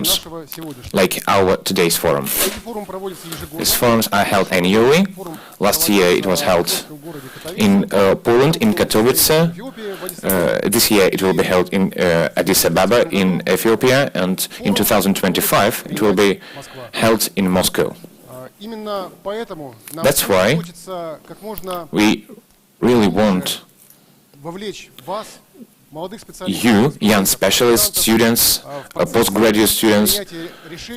forums like our today's forum. These forums are held annually. Last year it was held in Poland, in Katowice. This year it will be held in Addis Ababa in Ethiopia, and in 2025 it will be held in Moscow. That's why we really want you, young specialists, students, postgraduate students,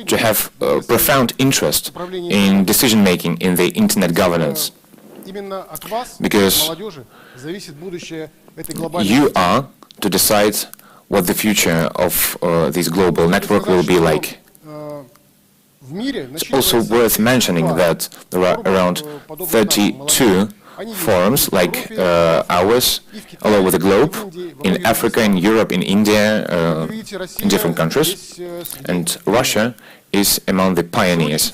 to have profound interest in decision-making in the internet governance. Because you are to decide what the future of this global network will be like. It's also worth mentioning that there are around 32 forums like ours all over the globe, in Africa, in Europe, in India, in different countries, and Russia is among the pioneers.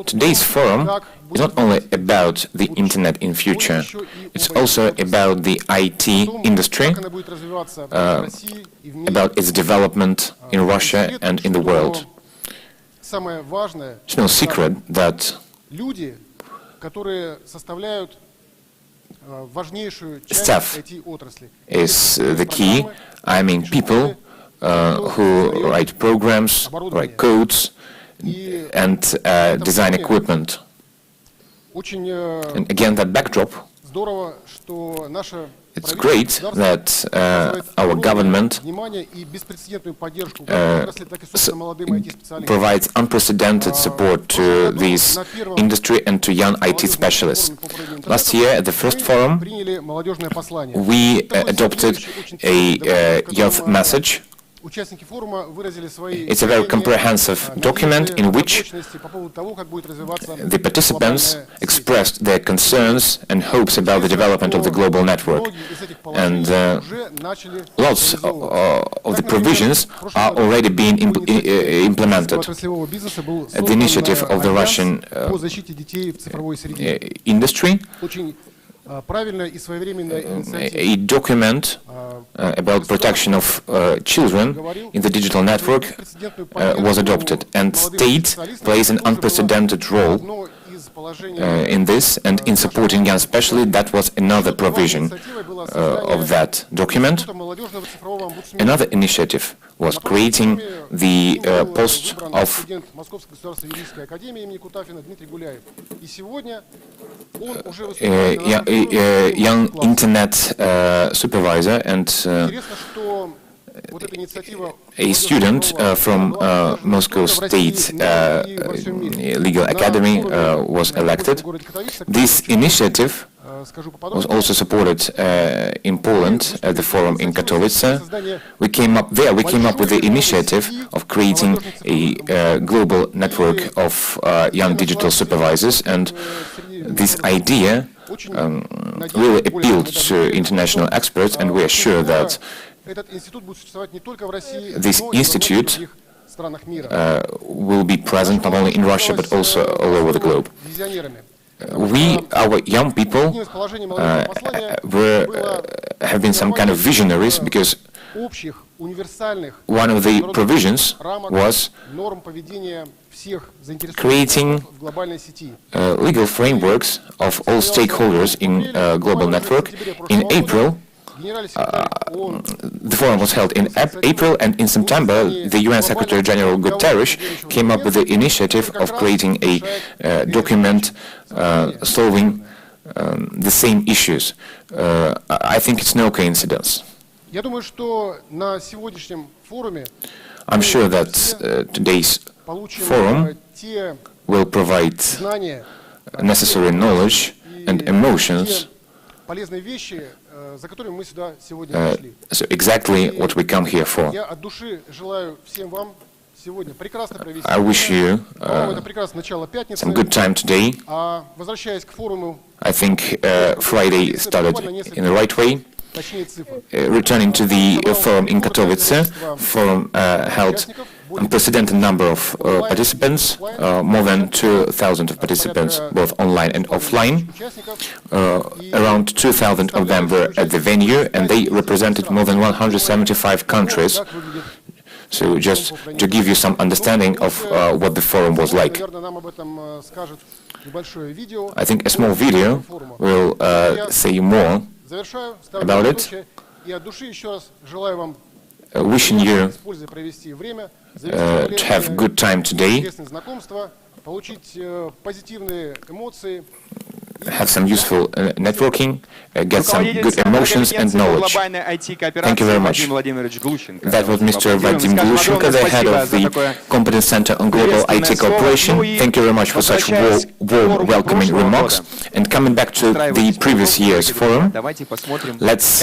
Today's forum is not only about the internet in future, it's also about the IT industry, about its development in Russia and in the world. It's no secret that staff is the key. I mean people who write programs, write codes, and design equipment. And again, that backdrop, it's great that our government provides unprecedented support to this industry and to young IT specialists. Last year, at the first forum, we adopted a youth message. It's a very comprehensive document in which the participants expressed their concerns and hopes about the development of the global network. And lots of the provisions are already being implemented. At the initiative of the Russian industry, a document about protection of children in the digital network was adopted, and state plays an unprecedented role in this, and in supporting young specialists. That was another provision of that document. Another initiative was creating the post of young internet supervisor, and a student from Moscow State Legal Academy was elected. This initiative was also supported in Poland at the forum in Katowice. We came up with the initiative of creating a global network of young digital supervisors, and this idea really appealed to international experts, and we are sure that this institute will be present not only in Russia but also all over the globe. Our young people, have been some kind of visionaries, because one of the provisions was creating legal frameworks of all stakeholders in a global network. In April, the forum was held in April, and in September, the UN Secretary General Guterres came up with the initiative of creating a document solving the same issues. I think it's no coincidence. I'm sure that today's forum will provide necessary knowledge and emotions. So exactly what we come here for. I wish you some good time today. I think Friday started in the right way. Returning to the forum in Katowice, forum held unprecedented number of participants, more than 2,000 of participants, both online and offline. Around 2,000 of them were at the venue, and they represented more than 175 countries. So just to give you some understanding of what the forum was like. I think a small video will say more about it. Wishing you to have good time today, have some useful networking, get some good emotions and knowledge. Thank you very much. That was Mr. Vadim Glushenko, the head of the Competence Center on Global IT Cooperation. Thank you very much for such warm welcoming remarks. And coming back to the previous year's forum, let's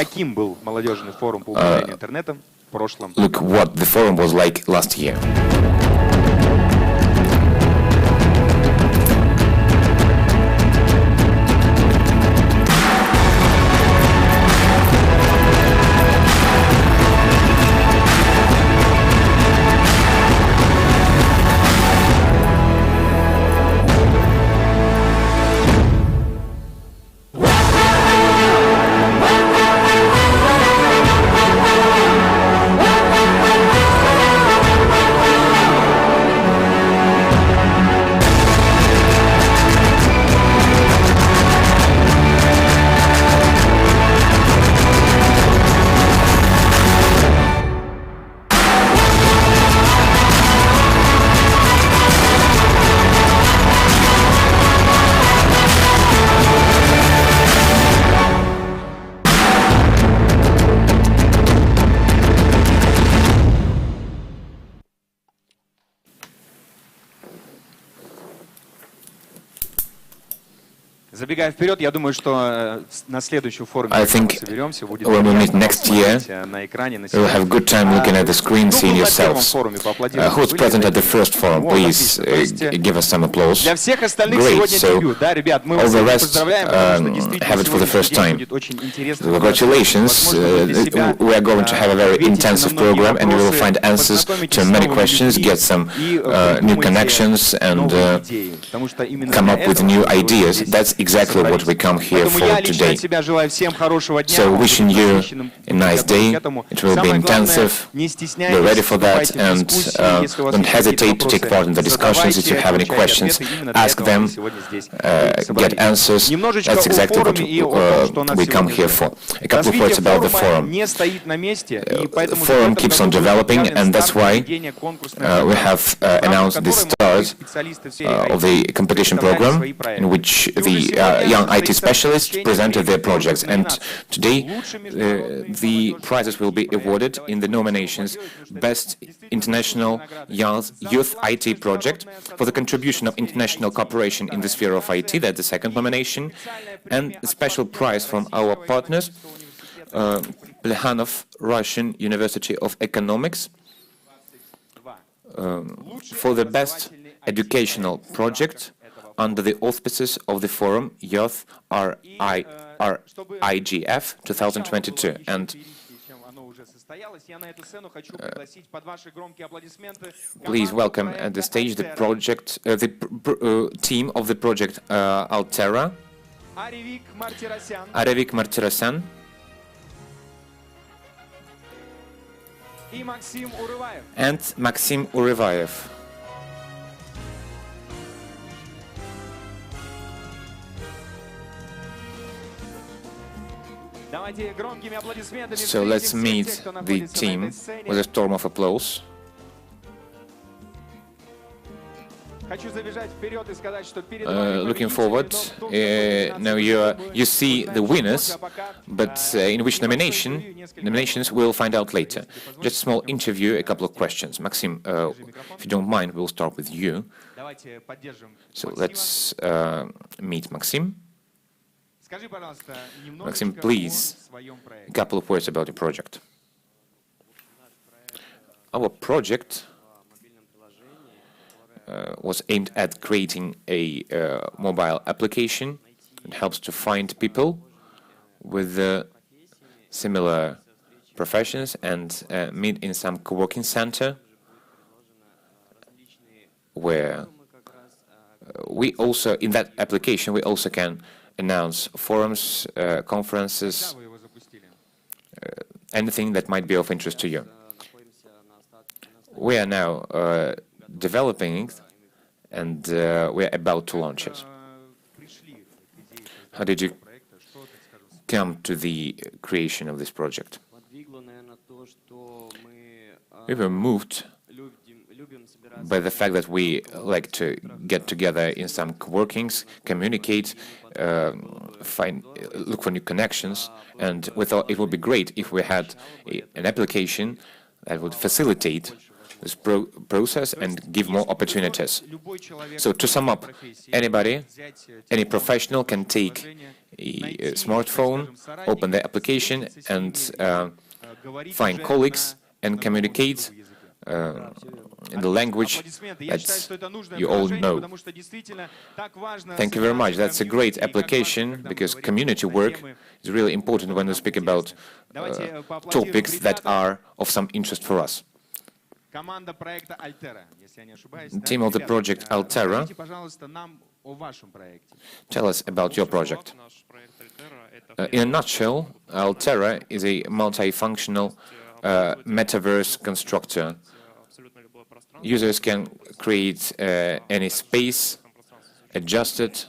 look what the forum was like last year. Забегая вперед, я думаю, что на следующем форуме соберемся, будет when we meet next year, на экране, на we'll have good time looking at the screen, seeing yourselves. Who's present at the first forum? Please give us some applause. Для всех остальных Great. сегодня So, дебют, да, ребят, мы all the всех rest поздравляем, потому что действительно have it for the first сегодняшний time. день будет очень интересным. Congratulations. We are going to have a very intensive program, and we will find answers to many questions, get some new connections, and come up with new ideas. That's exactly what we come here for today. So wishing you a nice day. It will be intensive. Be ready for that, and don't hesitate to take part in the discussions. If you have any questions, ask them, get answers. That's exactly what we come here for. A couple of words about the forum. The forum keeps on developing, and that's why we have announced the start of the competition program, in which the young IT specialists presented their projects. And today, the prizes will be awarded in the nominations Best International Youth IT Project for the contribution of international cooperation in the sphere of IT, that's the second nomination, and a special prize from our partners, Plekhanov Russian University of Economics, for the best educational project under the auspices of the forum Youth RIGF 2022. And please welcome at the stage the project, the team of the project Altera, Arevik Martirosyan, and Maxim Uryvayev. So let's meet the team with a storm of applause. Looking forward, now you see the winners, but in which nominations we'll find out later. Just a small interview, a couple of questions. Maxim, if you don't mind, we'll start with you. So let's meet Maxim. Maxim, please, a couple of words about your project. Our project was aimed at creating a mobile application. It helps to find people with similar professions and meet in some co-working center where we also, in that application, we also can announce forums, conferences, anything that might be of interest to you. We are now developing it, and we're about to launch it. How did you come to the creation of this project? We were moved by the fact that we like to get together in some workings, communicate, look for new connections, and we thought it would be great if we had an application that would facilitate this process and give more opportunities. So to sum up, anybody, any professional can take a smartphone, open the application, and find colleagues and communicate in the language that you all know. Thank you very much. That's a great application, because community work is really important when we speak about topics that are of some interest for us. Team of the project Altera, tell us about your project. In a nutshell, Altera is a multifunctional metaverse constructor. Users can create any space, adjust it.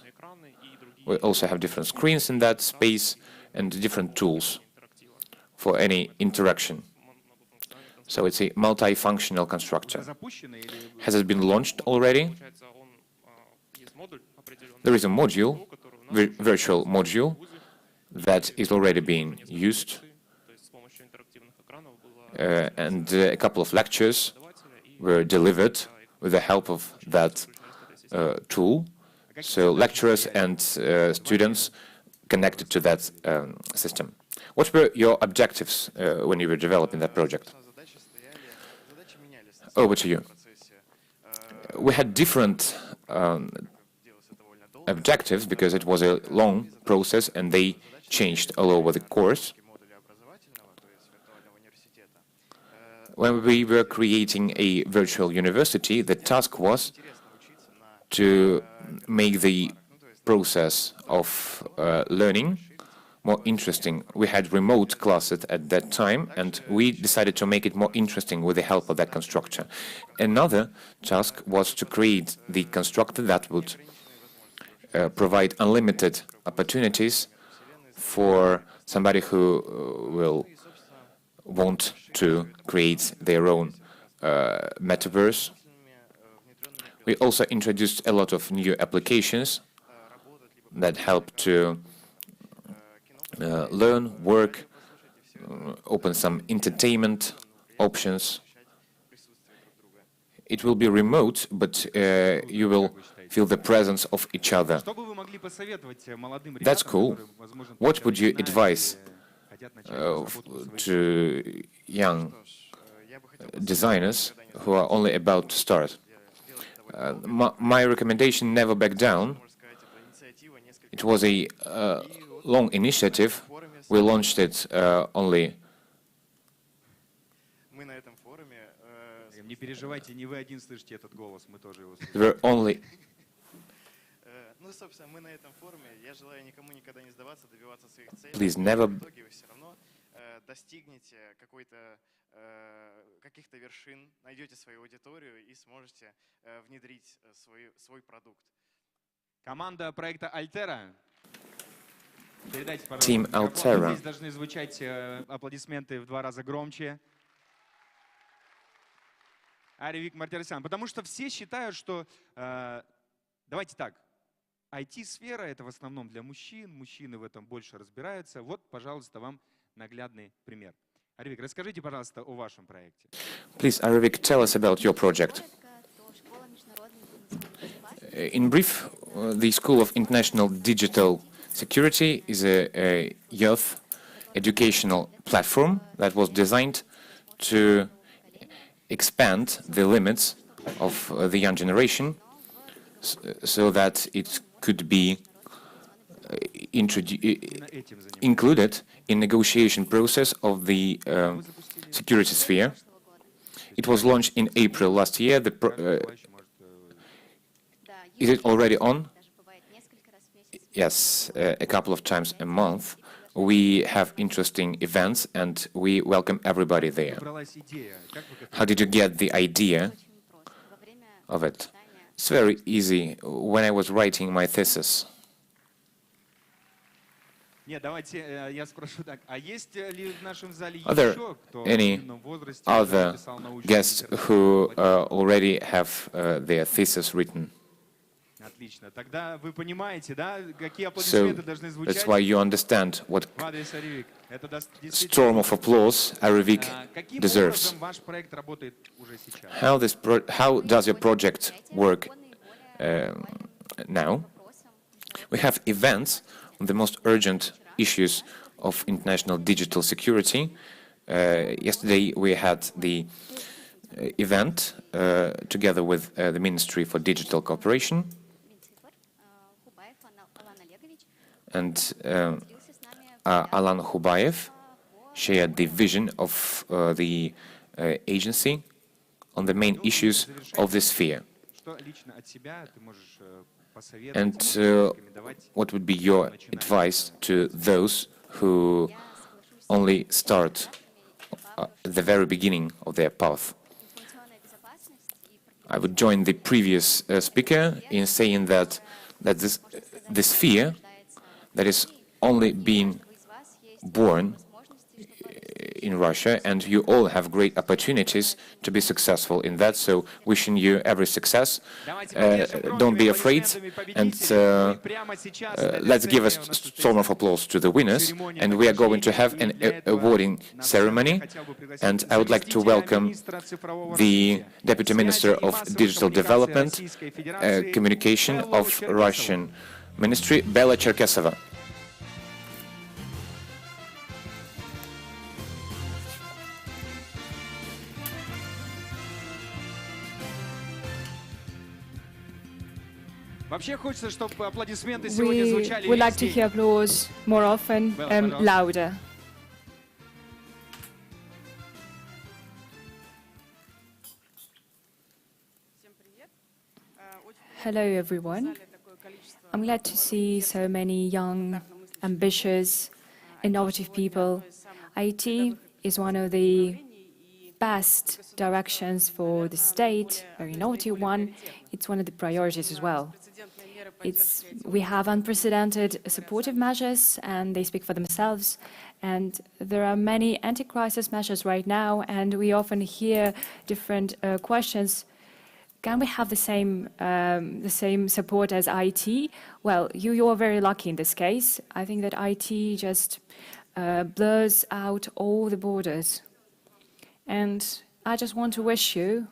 We also have different screens in that space and different tools for any interaction. So it's a multifunctional constructor. Has it been launched already? There is a module, virtual module, that is already being used, and a couple of lectures were delivered with the help of that tool. So lecturers and students connected to that system. What were your objectives when you were developing that project? Over to you. We had different objectives because it was a long process and they changed all over the course. When we were creating a virtual university, the task was to make the process of learning more interesting. We had remote classes at that time, and we decided to make it more interesting with the help of that constructor. Another task was to create the constructor that would provide unlimited opportunities for somebody who will want to create their own metaverse. We also introduced a lot of new applications that help to learn, work, open some entertainment options. It will be remote, but you will feel the presence of each other. That's cool. What would you advise to young designers who are only about to start? My recommendation: never back down. It was a long initiative. We launched it only. There were only. Please never. Каких-то вершин, найдете свою аудиторию и сможете внедрить свой продукт. Команда проекта Altera. Передайте, Team Altera. Здесь должны звучать аплодисменты в 2 раза громче. Аревик Мартиросян. Потому что все считают, что... давайте так. IT-сфера — это в основном для мужчин. Мужчины в этом больше разбираются. Вот, пожалуйста, вам наглядный пример. Аревик, расскажите, пожалуйста, о вашем проекте. Please, Arevik, tell us about your project. In brief, the School of International Digital Security is a youth educational platform that was designed to expand the limits of the young generation so that it could be included in negotiation process of the security sphere. It was launched in April last year. Is it already on? Yes, a couple of times a month. we have interesting events, and we welcome everybody there. How did you get the idea of it? It's very easy. When I was writing my thesis, are there any other guests who already have their thesis written? So that's why you understand what storm of applause RIGF deserves. How does your project work now? We have events on the most urgent issues of international digital security. Yesterday we had the event together with the Ministry for Digital Cooperation, and Alan Hubayev shared the vision of the agency on the main issues of this sphere. And what would be your advice to those who only start at the very beginning of their path? I would join the previous speaker in saying that this sphere that is only being born in Russia, and you all have great opportunities to be successful in that. So wishing you every success. Don't be afraid, and let's give a storm of applause to the winners. And we are going to have an awarding ceremony. And I would like to welcome the Deputy Minister of Digital Development, Communication of Russian Ministry, Bella Cherkesova. We would like to hear applause more often and louder. Hello, everyone. I'm glad to see so many young, ambitious, innovative people. IT is one of the best directions for the state, very innovative one. It's one of the priorities as well. We have unprecedented supportive measures, and they speak for themselves. And there are many anti-crisis measures right now, and we often hear different questions. Can we have the same support as IT? Well, you are very lucky in this case. I think that IT just blurs out all the borders. And I just want to wish you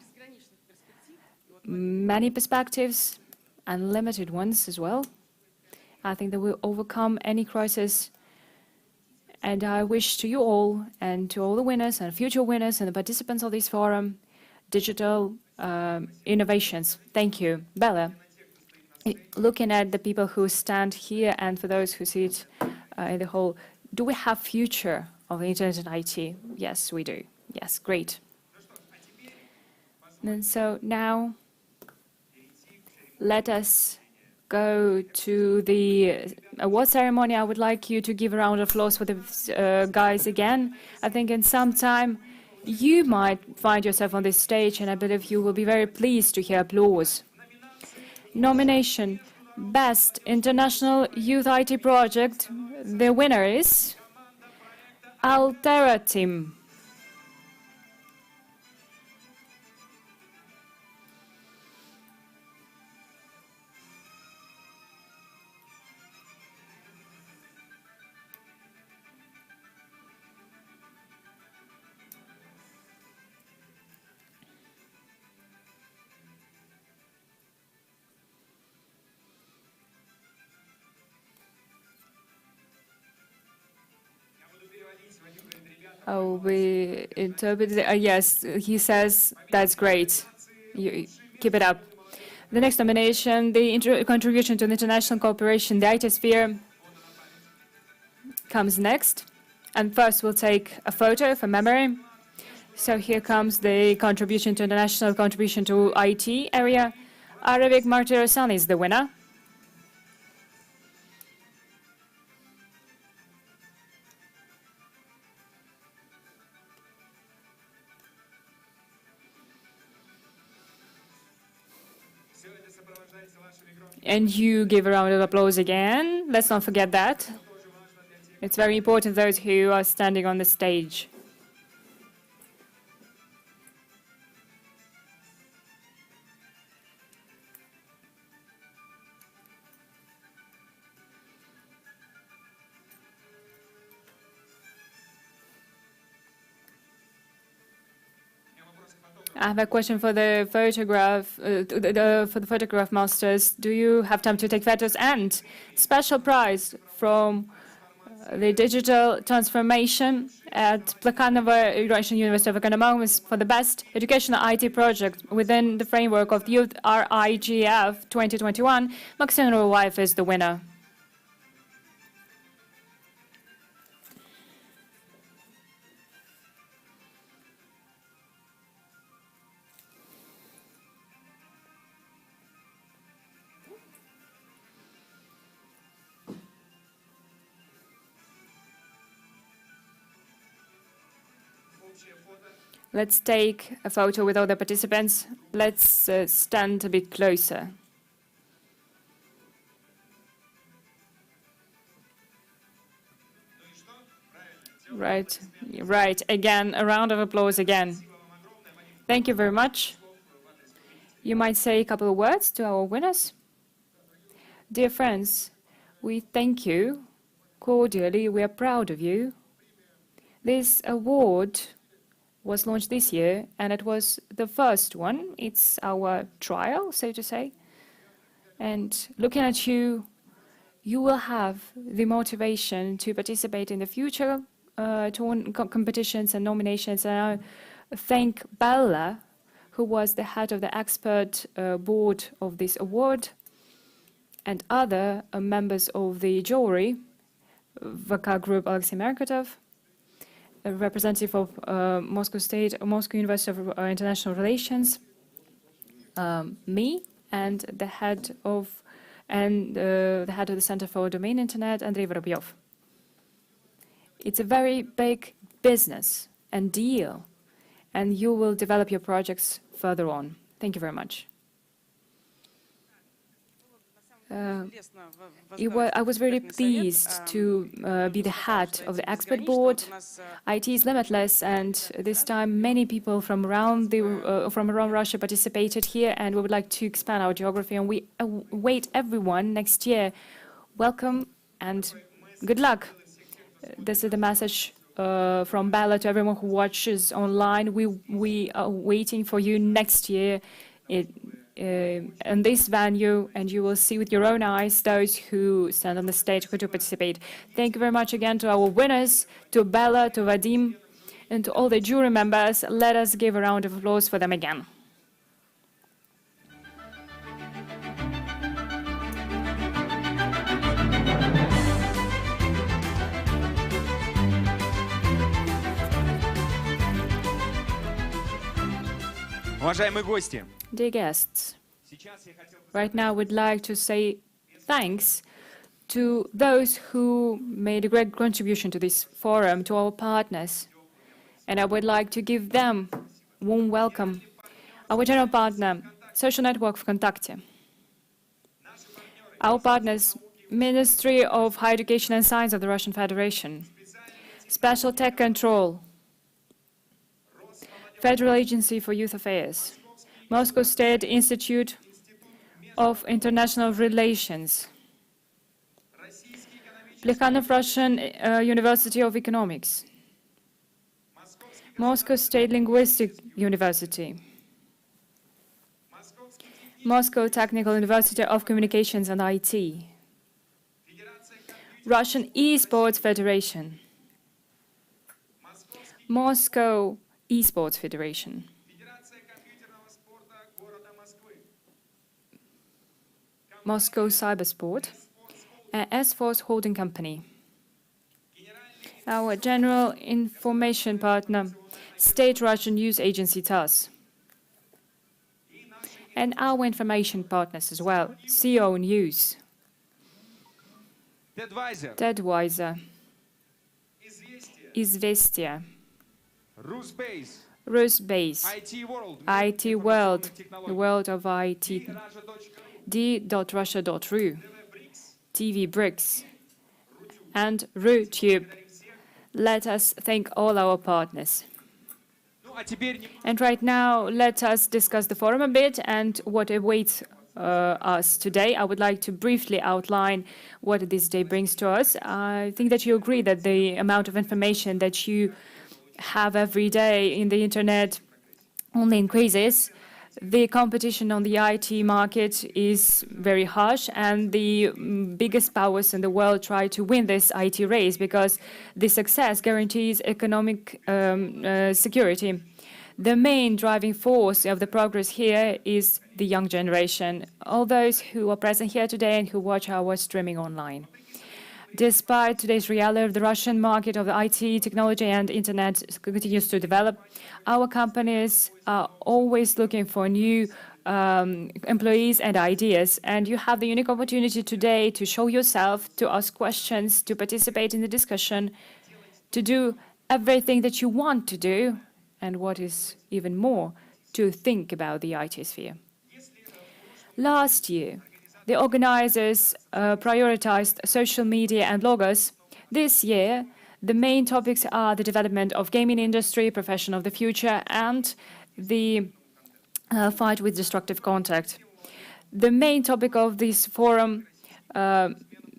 many perspectives, unlimited ones as well. I think that we'll overcome any crisis. And I wish to you all, and to all the winners and future winners and the participants of this forum, digital innovations. Thank you. Bella, looking at the people who stand here and for those who sit in the hall, do we have future of internet and IT? Yes, we do. Yes, great. And so now, let us go to the award ceremony. I would like you to give a round of applause for the guys again. I think in some time you might find yourself on this stage, and I believe you will be very pleased to hear applause. Nomination: Best International Youth IT Project. The winner is Altera Team. Oh, we interpreted. Yes, he says that's great. You keep it up. The next nomination, the contribution to the international cooperation, the IT sphere, comes next. And first, we'll take a photo for memory. So here comes the contribution to international contribution to IT area. Aravik Martirosyan is the winner. And you give a round of applause again. Let's not forget that. It's very important, those who are standing on the stage. I have a question for the photograph masters. Do you have time to take photos? And special prize from the digital transformation at Plekhanova Russian University of Economics for the best educational IT project within the framework of Youth RIGF 2021. Maxim Ruwayev is the winner. Let's take a photo with all the participants. Let's stand a bit closer. Right, right. Again, a round of applause again. Thank you very much. You might say a couple of words to our winners. Dear friends, we thank you cordially. We are proud of you. This award was launched this year, and it was the first one. It's our trial, so to say. And looking at you, you will have the motivation to participate in the future competitions and nominations. And I thank Bella, who was the head of the expert board of this award, and other members of the jury, VK Group, Alexei Merkatov, a representative of Moscow State, Moscow University of International Relations, me, and the head of the Center for Domain Internet, Andrei Vorobyov. It's a very big business and deal, and you will develop your projects further on. Thank you very much. I was very pleased to be the head of the expert board. IT is limitless, and this time many people from around Russia participated here, and we would like to expand our geography, and we await everyone next year. Welcome and good luck. This is the message from Bella to everyone who watches online. We are waiting for you next year in this venue, and you will see with your own eyes those who stand on the stage who to participate. Thank you very much again to our winners, to Bella, to Vadim, and to all the jury members. Let us give a round of applause for them again. Уважаемые гости, Dear guests, right now we'd like to say thanks to those who made a great contribution to this forum, to our partners. And I would like to give them warm welcome. Our general partner, social network VKontakte. Our partners, Ministry of Higher Education and Science of the Russian Federation. Special Tech Control. Federal Agency for Youth Affairs. Moscow State Institute of International Relations. Plekhanov Russian University of Economics. Moscow State Linguistic University. Moscow Technical University of Communications and IT. Russian Esports Federation. Moscow Esports Federation. Moscow Cybersport, and S-Force Holding Company. Our general information partner, State Russian News Agency TASS. And our information partners as well, CO News, Tedwiser, Izvestia, Rusbase, IT World, the world of IT, d.russia.ru, TV Bricks, and RuTube. Let us thank all our partners. And right now, let us discuss the forum a bit and what awaits us today. I would like to briefly outline what this day brings to us. I think that you agree that the amount of information that you have every day in the internet only increases. The competition on the IT market is very harsh, and the biggest powers in the world try to win this IT race because the success guarantees economic security. The main driving force of the progress here is the young generation, all those who are present here today and who watch our streaming online. Despite today's reality, the Russian market of the IT, technology, and internet continues to develop. Our companies are always looking for new employees and ideas, and you have the unique opportunity today to show yourself, to ask questions, to participate in the discussion, to do everything that you want to do, and what is even more, to think about the IT sphere. Last year, the organizers prioritized social media and bloggers. This year, the main topics are the development of gaming industry, profession of the future, and the fight with destructive content. The main topic of this forum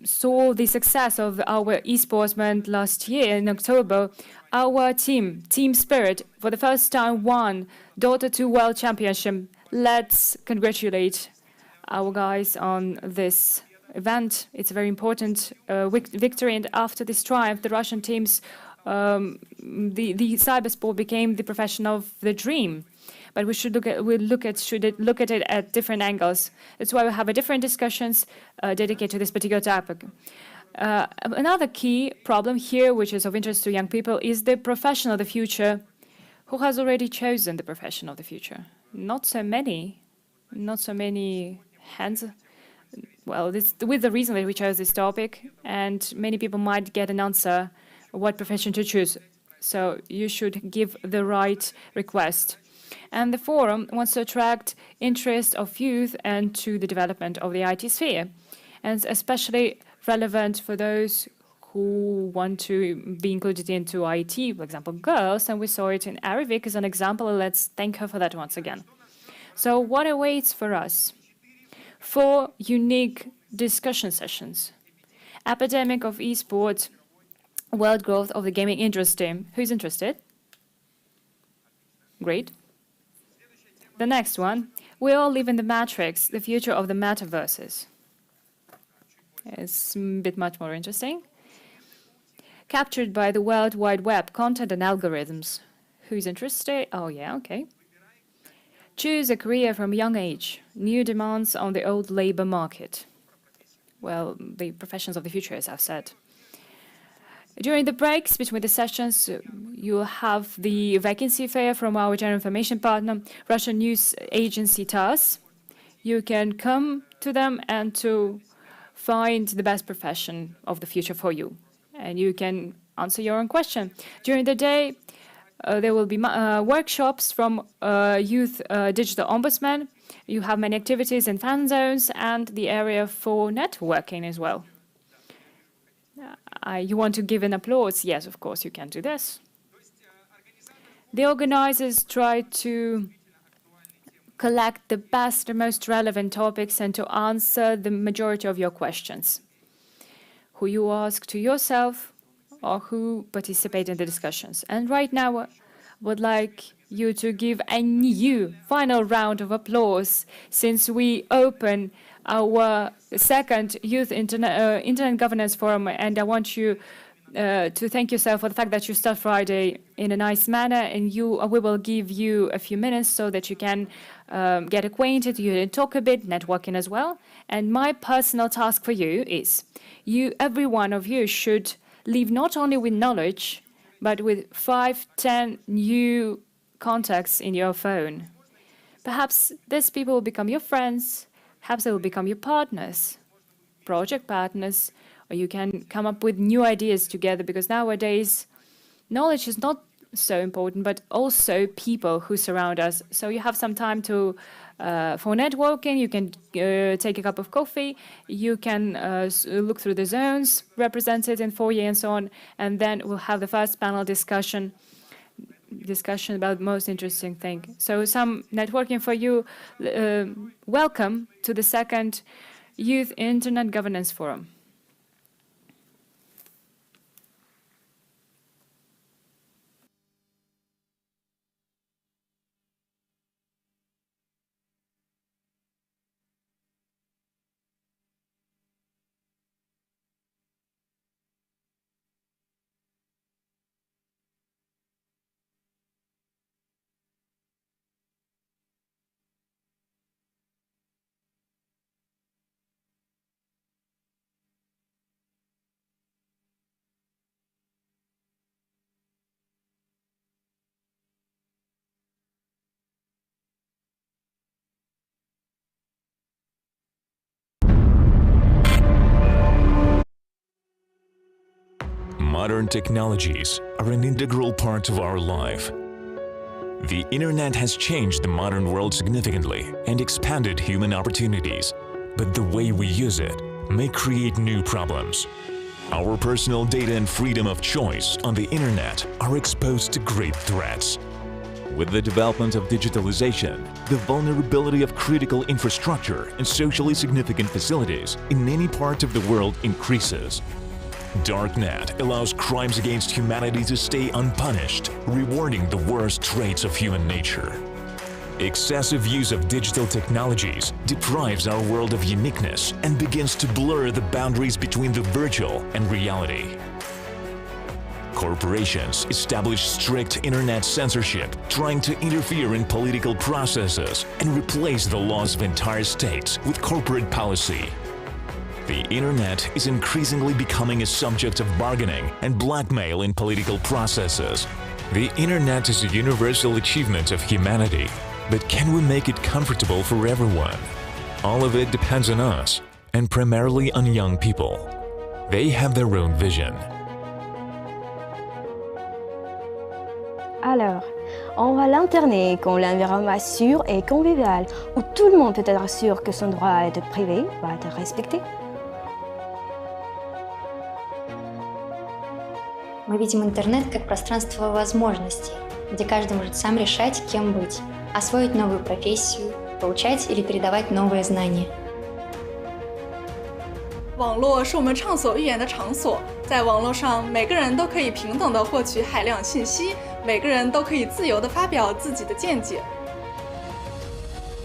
saw the success of our esportsmen last year in October. Our team, Team Spirit, for the first time won Dota 2 World Championship. Let's congratulate our guys on this event. It's a very important victory, and after this triumph, the Russian teams, the cybersport became the profession of the dream. But we should look at it at different angles. That's why we have different discussions dedicated to this particular topic. Another key problem here, which is of interest to young people, is the profession of the future. Who has already chosen the profession of the future? Not so many hands. Well, this with the reason that we chose this topic, and many people might get an answer what profession to choose. So you should give the right request. And the forum wants to attract interest of youth and to the development of the IT sphere, and especially relevant for those who want to be included into IT, for example, girls. And we saw it in Arivik as an example. Let's thank her for that once again. So what awaits for us? 4 unique discussion sessions. Epidemic of esports, world growth of the gaming industry. Who's interested? Great. The next one, we all live in the matrix, the future of the metaverses. It's a bit much more interesting. Captured by the World Wide Web, content and algorithms. Who's interested? Oh yeah, okay. Choose a career from young age. New demands on the old labor market. Well, the professions of the future, as I've said. During the breaks between the sessions, you have the vacancy fair from our general information partner, Russian news agency TASS. You can come to them and to find the best profession of the future for you. And you can answer your own question. During the day, there will be workshops from Youth Digital Ombudsman. You have many activities in fan zones and the area for networking as well. You want to give an applause? Yes, of course, you can do this. The organizers try to collect the best, the most relevant topics and to answer the majority of your questions. Who you ask to yourself or who participate in the discussions. And right now, I would like you to give a new final round of applause since we open our second Youth Internet Governance Forum, and I want you to thank yourself for the fact that you start Friday in a nice manner, and we will give you a few minutes so that you can get acquainted, you can talk a bit, networking as well. And my personal task for you is, every one of you should leave not only with knowledge, but with 5-10 new contacts in your phone. Perhaps these people will become your friends, perhaps they will become your partners, project partners, or you can come up with new ideas together, because nowadays knowledge is not so important, but also people who surround us. So you have some time to for networking, you can take a cup of coffee, you can look through the zones represented in foyer and so on, and then we'll have the first panel discussion about the most interesting thing. So some networking for you. Welcome to the second Youth Internet Governance Forum. Modern technologies are an integral part of our life. The internet has changed the modern world significantly and expanded human opportunities, but the way we use it may create new problems. Our personal data and freedom of choice on the internet are exposed to great threats. With the development of digitalization, the vulnerability of critical infrastructure and socially significant facilities in many parts of the world increases. Darknet allows crimes against humanity to stay unpunished, rewarding the worst traits of human nature. Excessive use of digital technologies deprives our world of uniqueness and begins to blur the boundaries between the virtual and reality. Corporations establish strict internet censorship, trying to interfere in political processes and replace the laws of entire states with corporate policy. The internet is increasingly becoming a subject of bargaining and blackmail in political processes. The internet is a universal achievement of humanity, but can we make it comfortable for everyone? All of it depends on us, and primarily on young people. They have their own vision. Alors, on va l'Internet comme l'environnement sûr et convivial, où tout le monde peut être sûr que son droit à être privé va être respecté. Мы видим интернет как пространство возможностей, где каждый может сам решать, кем быть, освоить новую профессию, получать или передавать новые знания. 网络是我们畅所欲言的场所，在网络上，每个人都可以平等地获取海量信息，每个人都可以自由地发表自己的见解。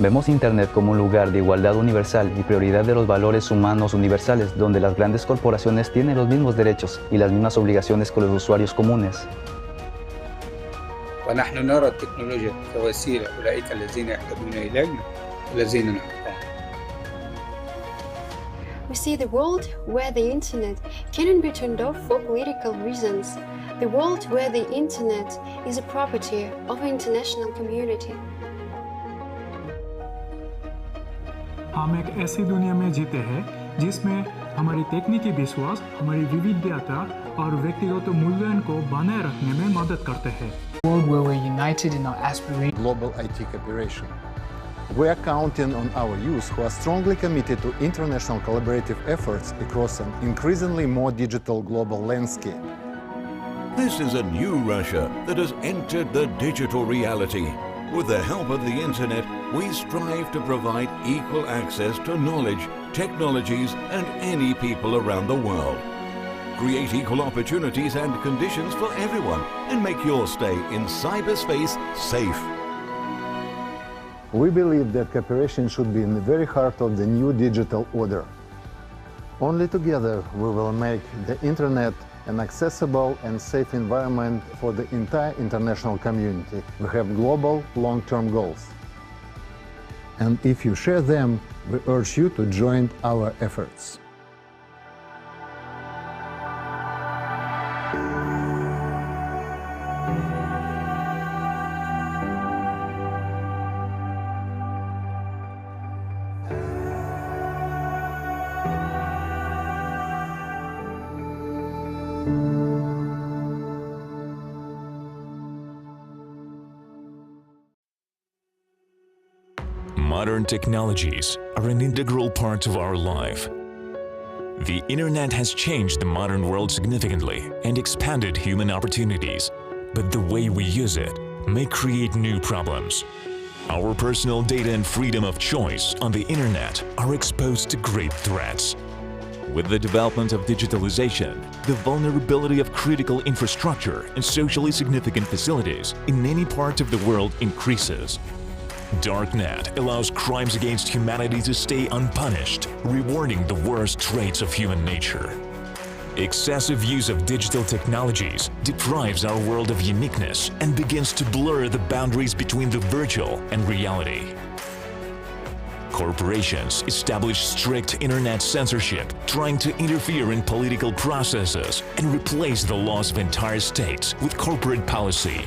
Vemos Internet como un lugar de igualdad universal y prioridad de los valores humanos universales, donde las grandes corporaciones tienen los mismos derechos y las mismas obligaciones que los usuarios comunes. ونحن نرى التكنولوجيا كوسيلة أولئك الذين يحتاجون إلينا الذين نحبهم. We see the world where the internet cannot be turned off for political reasons. The world where the internet is a property of an international community. हम एक ऐसी दुनिया में जीते हैं जिसमें हमारी तकनीकी विश्वास हमारी विविधता और व्यक्तिगत मूल्यों को बनाए रखने में मदद करते हैं. World where we're united in our aspiration. Global IT cooperation. We are counting on our youth who are strongly committed to international collaborative efforts across an increasingly more digital global landscape. This is a new Russia that has entered the digital reality. With the help of the internet, we strive to provide equal access to knowledge, technologies, and any people around the world. Create equal opportunities and conditions for everyone and make your stay in cyberspace safe. We believe that cooperation should be in the very heart of the new digital order. Only together we will make the internet an accessible and safe environment for the entire international community. We have global, long-term goals. And if you share them, we urge you to join our efforts. Modern technologies are an integral part of our life. The internet has changed the modern world significantly and expanded human opportunities, but the way we use it may create new problems. Our personal data and freedom of choice on the internet are exposed to great threats. With the development of digitalization, the vulnerability of critical infrastructure and socially significant facilities in many parts of the world increases. Darknet allows crimes against humanity to stay unpunished, rewarding the worst traits of human nature. Excessive use of digital technologies deprives our world of uniqueness and begins to blur the boundaries between the virtual and reality. Corporations establish strict internet censorship, trying to interfere in political processes and replace the laws of entire states with corporate policy.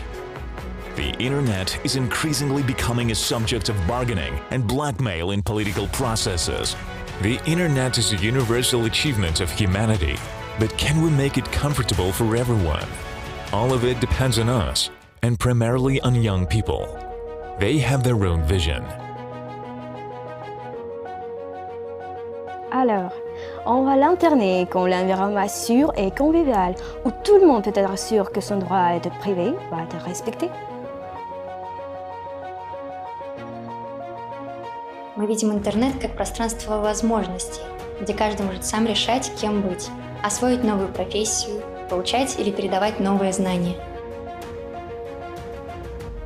The internet is increasingly becoming a subject of bargaining and blackmail in political processes. The internet is a universal achievement of humanity, but can we make it comfortable for everyone? All of it depends on us, and primarily on young people. They have their own vision. Alors, on va l'Internet comme l'environnement sûr et convivial où tout le monde peut être sûr que son droit à être privé va être respecté. Мы видим интернет как пространство возможностей, где каждый может сам решать, кем быть, освоить новую профессию, получать или передавать новые знания.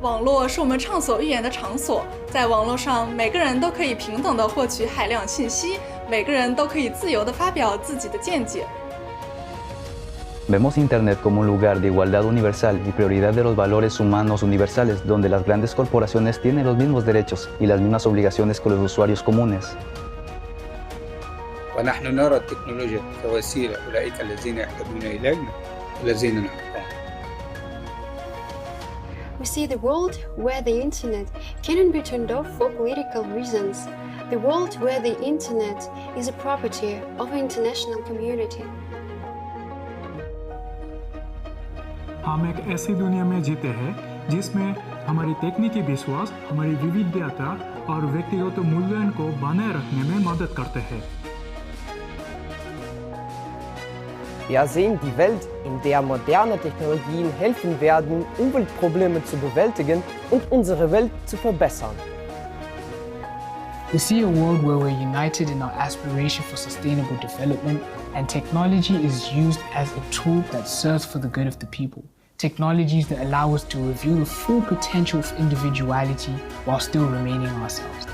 网络是我们畅所欲言的场所，在网络上，每个人都可以平等地获取海量信息，每个人都可以自由地发表自己的见解。 Vemos Internet como un lugar de igualdad universal y prioridad de los valores humanos universales, donde las grandes corporaciones tienen los mismos derechos y las mismas obligaciones que los usuarios comunes. ونحن نرى التكنولوجيا كوسيلة أولئك الذين يحتاجون إلينا الذين نحبهم. We see the world where the internet cannot be turned off for political reasons. The world where the internet is a property of the international community. हम एक ऐसी दुनिया में जीते हैं जिसमें हमारी तकनीकी विश्वास हमारी विविधता और व्यक्तिगत मूल्यों को बनाए रखने में मदद करते हैं। Wir sehen die Welt, in der moderne Technologien helfen werden, Umweltprobleme zu bewältigen und unsere Welt zu verbessern. We see a world where we're united in our aspiration for sustainable development, and technology is used as a tool that serves for the good of the people. Technologies that allow us to reveal the full potential of individuality while still remaining ourselves.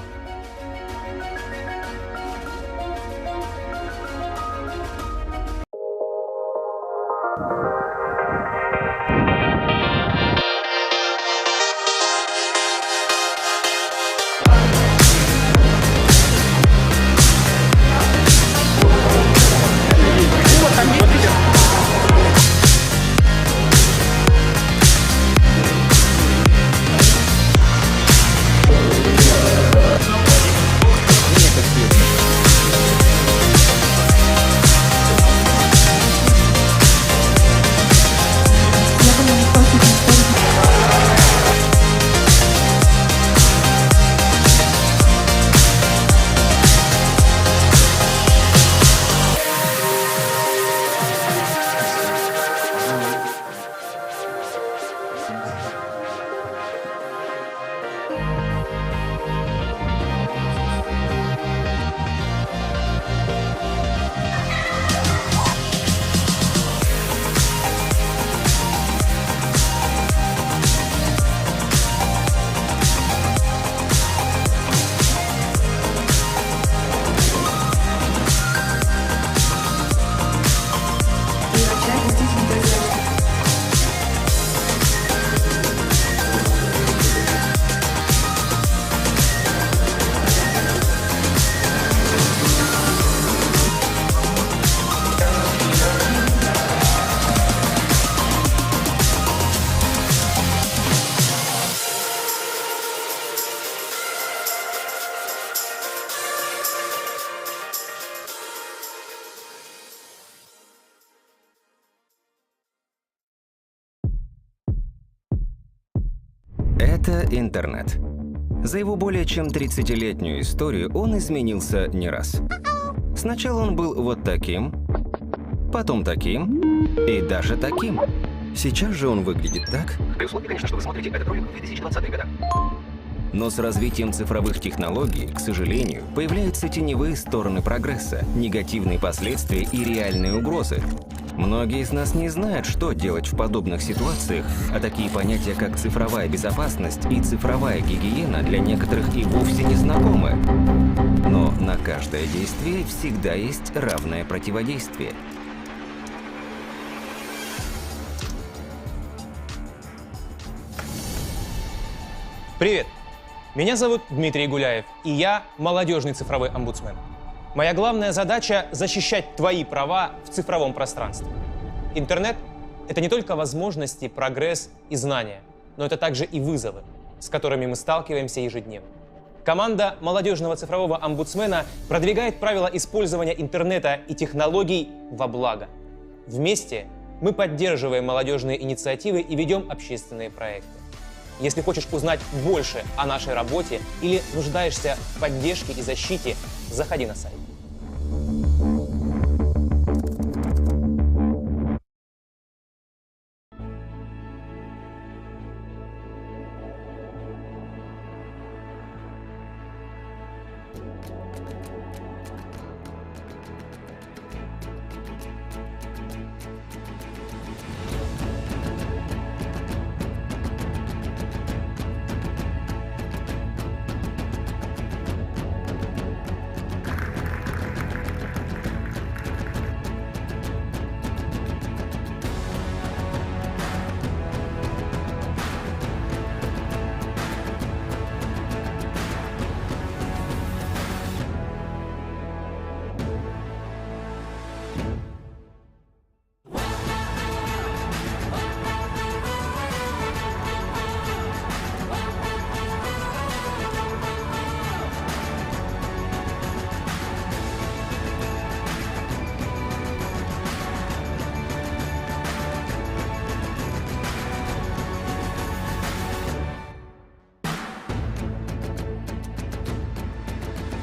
Это интернет. За его более чем 30-летнюю историю он изменился не раз. Сначала он был вот таким, потом таким и даже таким. Сейчас же он выглядит так. При условии, конечно, что вы смотрите этот ролик в 2020 году. Но с развитием цифровых технологий, к сожалению, появляются теневые стороны прогресса, негативные последствия и реальные угрозы. Многие из нас не знают, что делать в подобных ситуациях, а такие понятия, как цифровая безопасность и цифровая гигиена для некоторых и вовсе не знакомы. Но на каждое действие всегда есть равное противодействие. Привет! Меня зовут Дмитрий Гуляев, и я молодежный цифровой омбудсмен. Моя главная задача – защищать твои права в цифровом пространстве. Интернет – это не только возможности, прогресс и знания, но это также и вызовы, с которыми мы сталкиваемся ежедневно. Команда молодежного цифрового омбудсмена продвигает правила использования интернета и технологий во благо. Вместе мы поддерживаем молодежные инициативы и ведем общественные проекты. Если хочешь узнать больше о нашей работе или нуждаешься в поддержке и защите, заходи на сайт.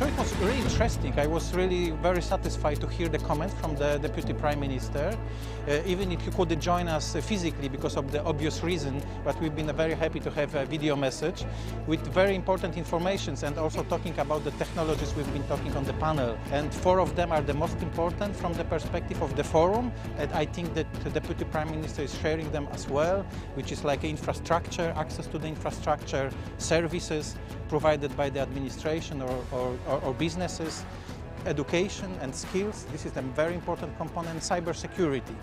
It was really interesting. I was really very satisfied to hear the comments from the Deputy Prime Minister. Even if you couldn't join us physically because of the obvious reason, but we've been very happy to have a video message with very important information and also talking about the technologies we've been talking on the panel. And 4 of them are the most important from the perspective of the forum. And I think that the Deputy Prime Minister is sharing them as well, which is like infrastructure, access to the infrastructure, services provided by the administration or businesses, education and skills. This is a very important component, cybersecurity.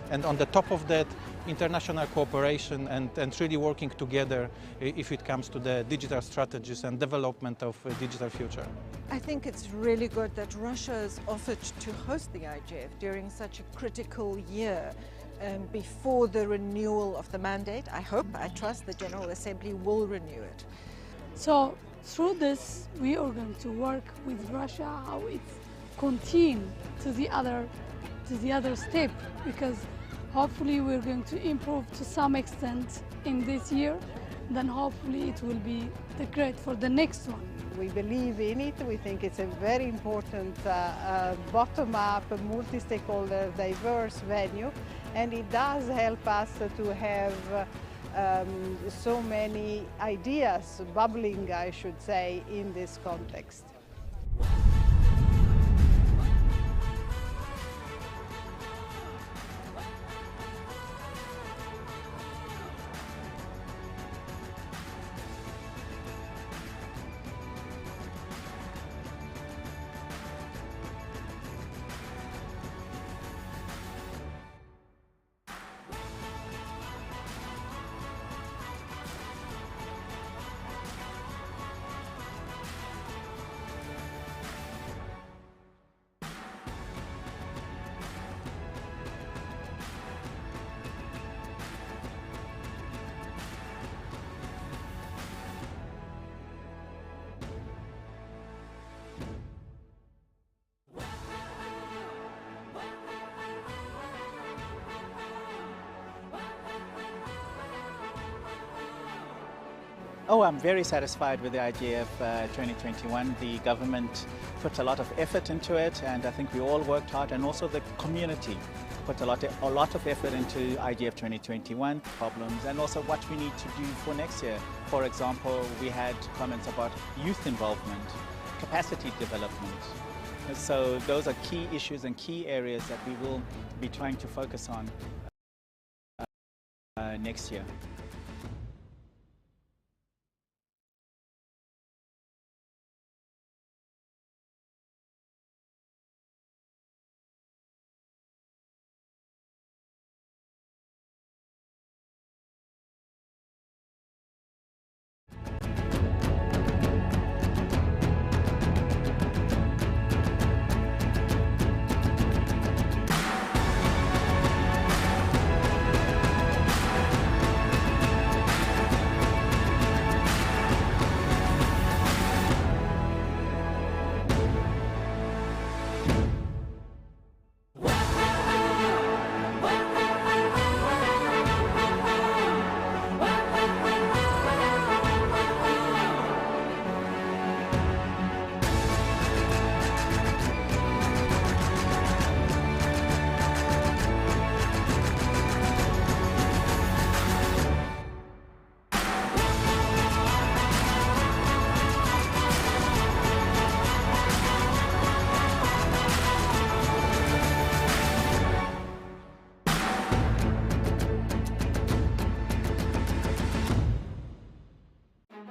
And on the top of that, international cooperation and really working together if it comes to the digital strategies and development of a digital future. I think it's really good that Russia has offered to host the IGF during such a critical year before the renewal of the mandate. I hope, I trust the General Assembly will renew it. So through this, we are going to work with Russia how it continue to the other step, because hopefully we're going to improve to some extent in this year. Then hopefully it will be the great for the next one. We believe in it. We think it's a very important bottom-up, multi-stakeholder, diverse venue, and it does help us to have so many ideas bubbling, I should say, in this context. Oh, I'm very satisfied with the IGF 2021. The government put a lot of effort into it, and I think we all worked hard, and also the community put a lot of effort into IGF 2021 problems, and also what we need to do for next year. For example, we had comments about youth involvement, capacity development. So those are key issues and key areas that we will be trying to focus on next year.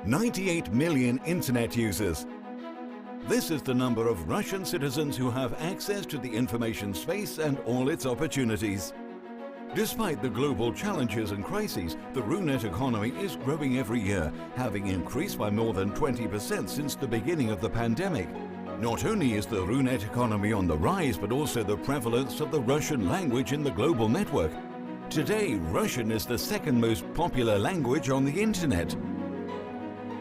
"98 million internet users. This is the number of Russian citizens who have access to the information space and all its opportunities. Despite the global challenges and crises, the RUNET economy is growing every year, having increased by more than 20% since the beginning of the pandemic. Not only is the RUNET economy on the rise, but also the prevalence of the Russian language in the global network. Today, Russian is the second most popular language on the internet.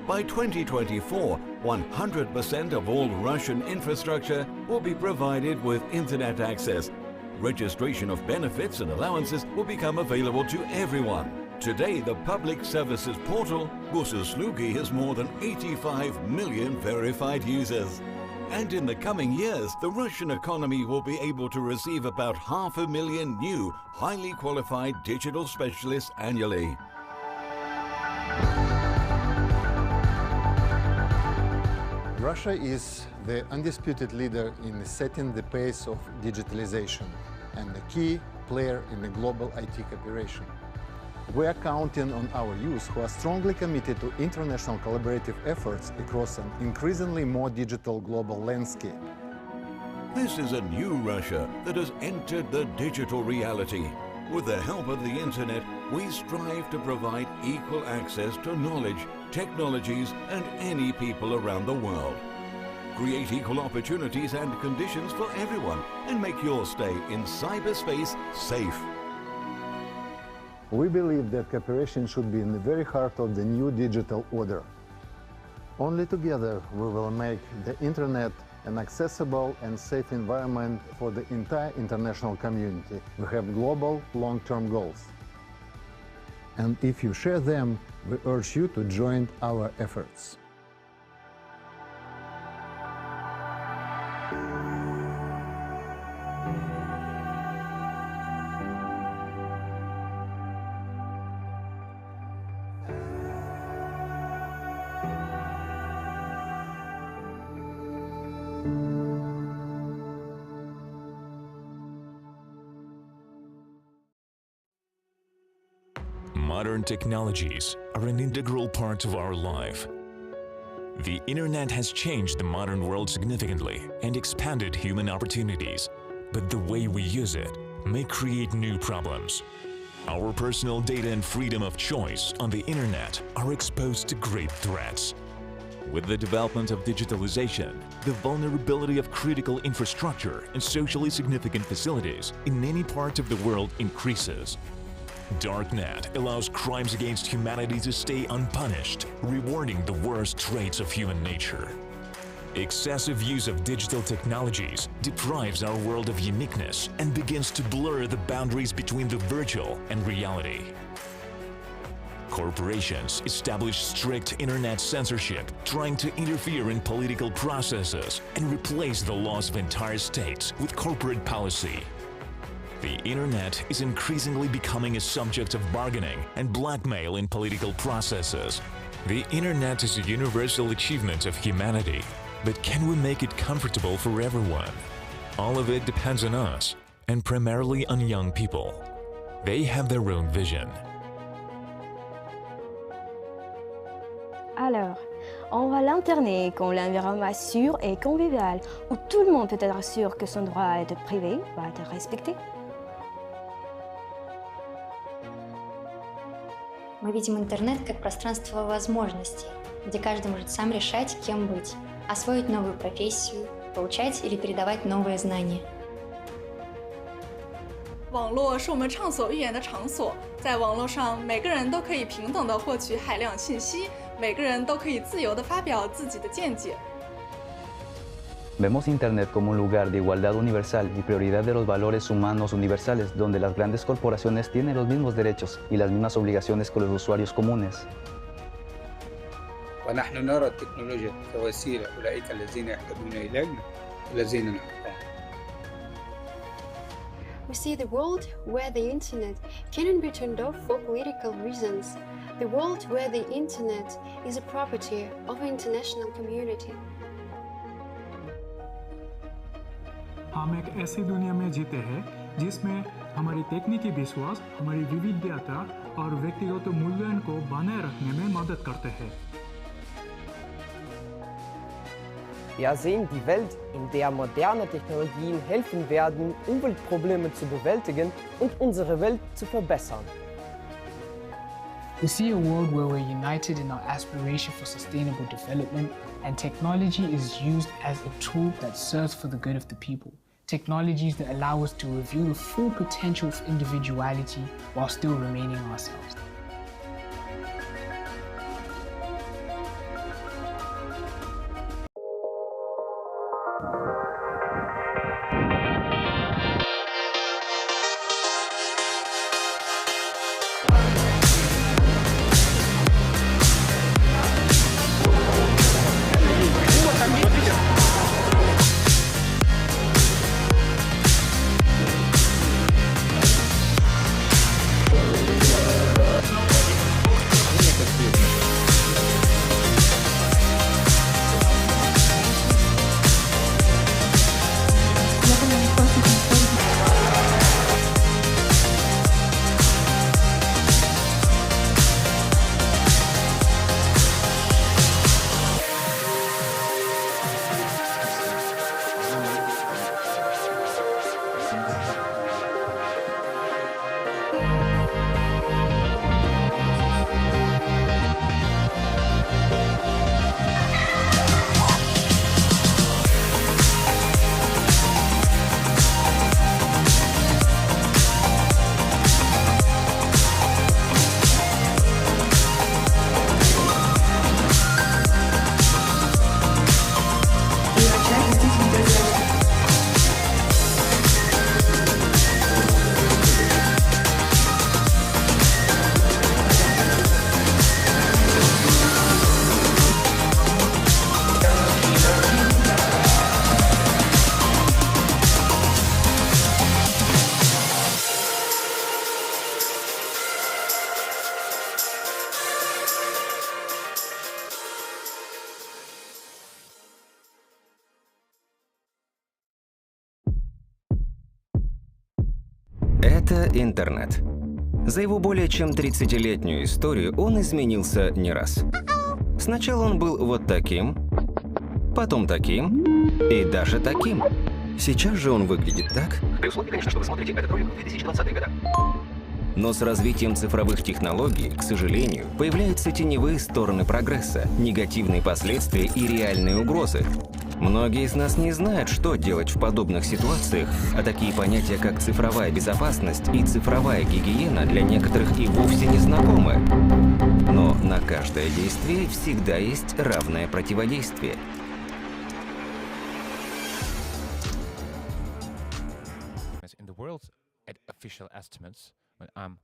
By 2024, 100% of all Russian infrastructure will be provided with internet access. Registration of benefits and allowances will become available to everyone. Today, the public services portal, Gosuslugi, has more than 85 million verified users. And in the coming years, the Russian economy will be able to receive about 500,000 new, highly qualified digital specialists annually. Russia is the undisputed leader in setting the pace of digitalization and a key player in the global IT cooperation. We are counting on our youth who are strongly committed to international collaborative efforts across an increasingly more digital global landscape. This is a new Russia that has entered the digital reality. With the help of the internet, we strive to provide equal access to knowledge, technologies, and any people around the world. Create equal opportunities and conditions for everyone and make your stay in cyberspace safe. We believe that cooperation should be in the very heart of the new digital order. Only together we will make the internet an accessible and safe environment for the entire international community. We have global, long-term goals. And if you share them, we urge you to join our efforts. Modern technologies are an integral part of our life. The internet has changed the modern world significantly and expanded human opportunities, but the way we use it may create new problems. Our personal data and freedom of choice on the internet are exposed to great threats. With the development of digitalization, the vulnerability of critical infrastructure and socially significant facilities in many parts of the world increases. Darknet allows crimes against humanity to stay unpunished, rewarding the worst traits of human nature. Excessive use of digital technologies deprives our world of uniqueness and begins to blur the boundaries between the virtual and reality. Corporations establish strict internet censorship, trying to interfere in political processes and replace the laws of entire states with corporate policy. The internet is increasingly becoming a subject of bargaining and blackmail in political processes. The internet is a universal achievement of humanity, but can we make it comfortable for everyone? All of it depends on us, and primarily on young people. They have their own vision. Alors, on va l'Internet comme l'environnement sûr et convivial, où tout le monde peut être sûr que son droit à être privé va être respecté. Мы видим интернет как пространство возможностей, где каждый может сам решать, кем быть, освоить новую профессию, получать или передавать новые знания. 网络是我们畅所欲言的场所，在网络上，每个人都可以平等地获取海量信息，每个人都可以自由地发表自己的见解。 Vemos Internet como un lugar de igualdad universal y prioridad de los valores humanos universales, donde las grandes corporaciones tienen los mismos derechos y las mismas obligaciones que los usuarios comunes. ونحن نرى التكنولوجيا كوسيلة أولئك الذين يحتاجون إلينا الذين نحبهم. We see the world where the internet cannot be turned off for political reasons. The world where the internet is a property of the international community. हम एक ऐसी दुनिया में जीते हैं जिसमें हमारी तकनीकी विश्वास हमारी विविधता और व्यक्तिगत मूल्यों को बनाए रखने में मदद करते हैं। Wir sehen die Welt, in der moderne Technologien helfen werden, Umweltprobleme zu bewältigen und unsere Welt zu verbessern. We see a world where we're united in our aspiration for sustainable development, and technology is used as a tool that serves for the good of the people. Technologies that allow us to reveal the full potential of individuality while still remaining ourselves. Это интернет. За его более чем 30-летнюю историю он изменился не раз. Сначала он был вот таким, потом таким и даже таким. Сейчас же он выглядит так. При условии, конечно, что вы смотрите этот ролик в 2020 года. Но с развитием цифровых технологий, к сожалению, появляются теневые стороны прогресса, негативные последствия и реальные угрозы. Многие из нас не знают, что делать в подобных ситуациях, а такие понятия, как цифровая безопасность и цифровая гигиена для некоторых и вовсе не знакомы. Но на каждое действие всегда есть равное противодействие. In the world, at official estimates, I'm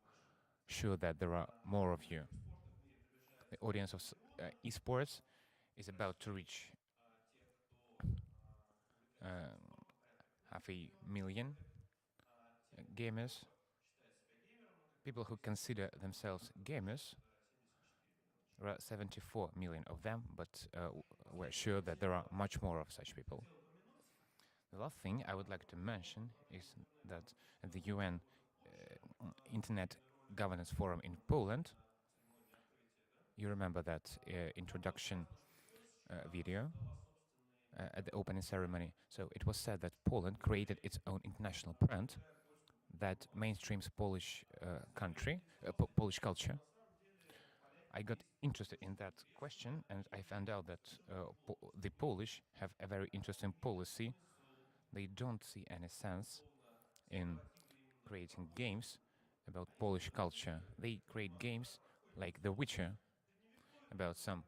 sure that there are more of you. The audience of esports is about to reach 500,000 gamers. People who consider themselves gamers. There are 74 million of them, but we're sure that there are much more of such people. The last thing I would like to mention is that at the UN Internet Governance Forum in Poland, you remember that introduction video at the opening ceremony. So it was said that Poland created its own international brand that mainstreams Polish Polish culture. I got interested in that question, and I found out that the Polish have a very interesting policy. They don't see any sense in creating games about Polish culture. They create games like The Witcher, about some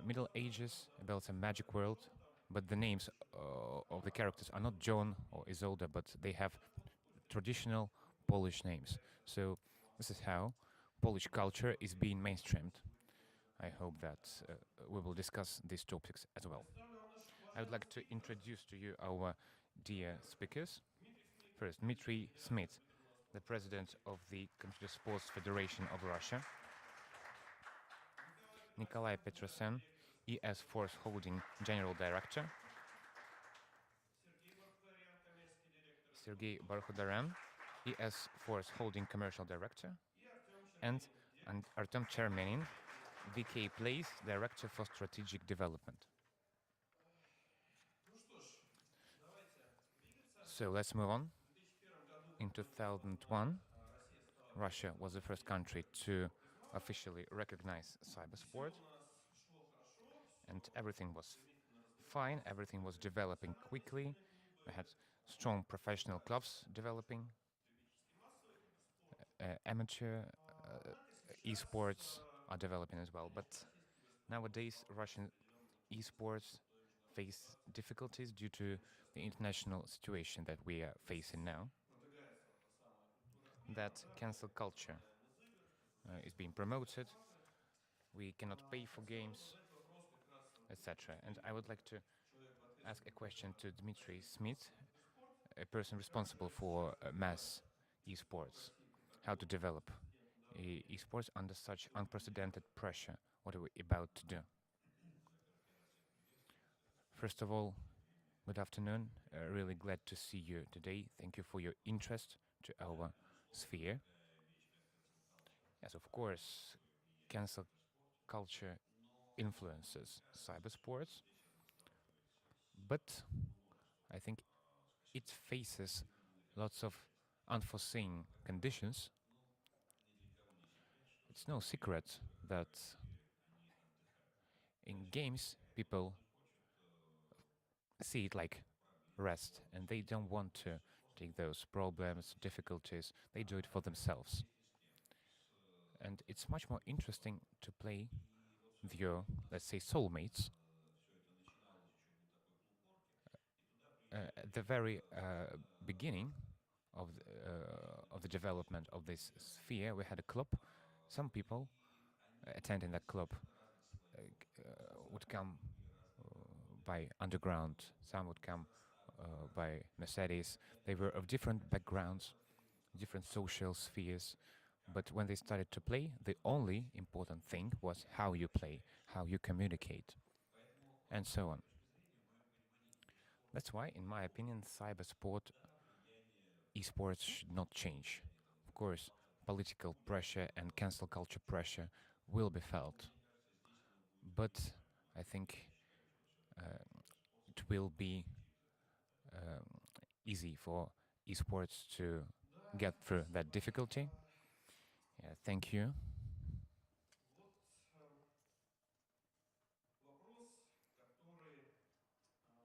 Middle Ages, about some magic world, but the names of the characters are not John or Isolde, but they have traditional Polish names. So this is how Polish culture is being mainstreamed. I hope that we will discuss these topics as well. I would like to introduce to you our dear speakers. First, Dmitry Smith, the president of the Computer Sports Federation of Russia. Nikolai Petrosen, ES Force Holding General Director. Sergei Barkhodaryan, ES Force Holding Commercial Director. And Artem Chermenin, VK Place Director for Strategic Development. So let's move on. In 2001, Russia was the first country to officially recognize cybersport, and everything was fine, everything was developing quickly. We had strong professional clubs developing, amateur esports are developing as well. But nowadays, Russian esports face difficulties due to the international situation that we are facing now. That cancel culture is being promoted. We cannot pay for games, etc. And I would like to ask a question to Dmitry Smith, a person responsible for mass esports. How to develop esports under such unprecedented pressure? What are we about to do? First of all, good afternoon. Really glad to see you today. Thank you for your interest to our sphere. Yes, of course, cancel culture influences cybersports, but I think it faces lots of unforeseen conditions. It's no secret that in games people see it like rest, and they don't want to take those problems, difficulties, they do it for themselves. And it's much more interesting to play with your, let's say, soulmates. At the very beginning of the development of this sphere, we had a club. Some people attending that club would come by underground, some would come by Mercedes. They were of different backgrounds, different social spheres, but when they started to play, the only important thing was how you play, how you communicate, and so on. That's why, in my opinion, cybersport, esports should not change. Of course, political pressure and cancel culture pressure will be felt, but I think it will be easy for esports to get through that difficulty. Yeah, thank you.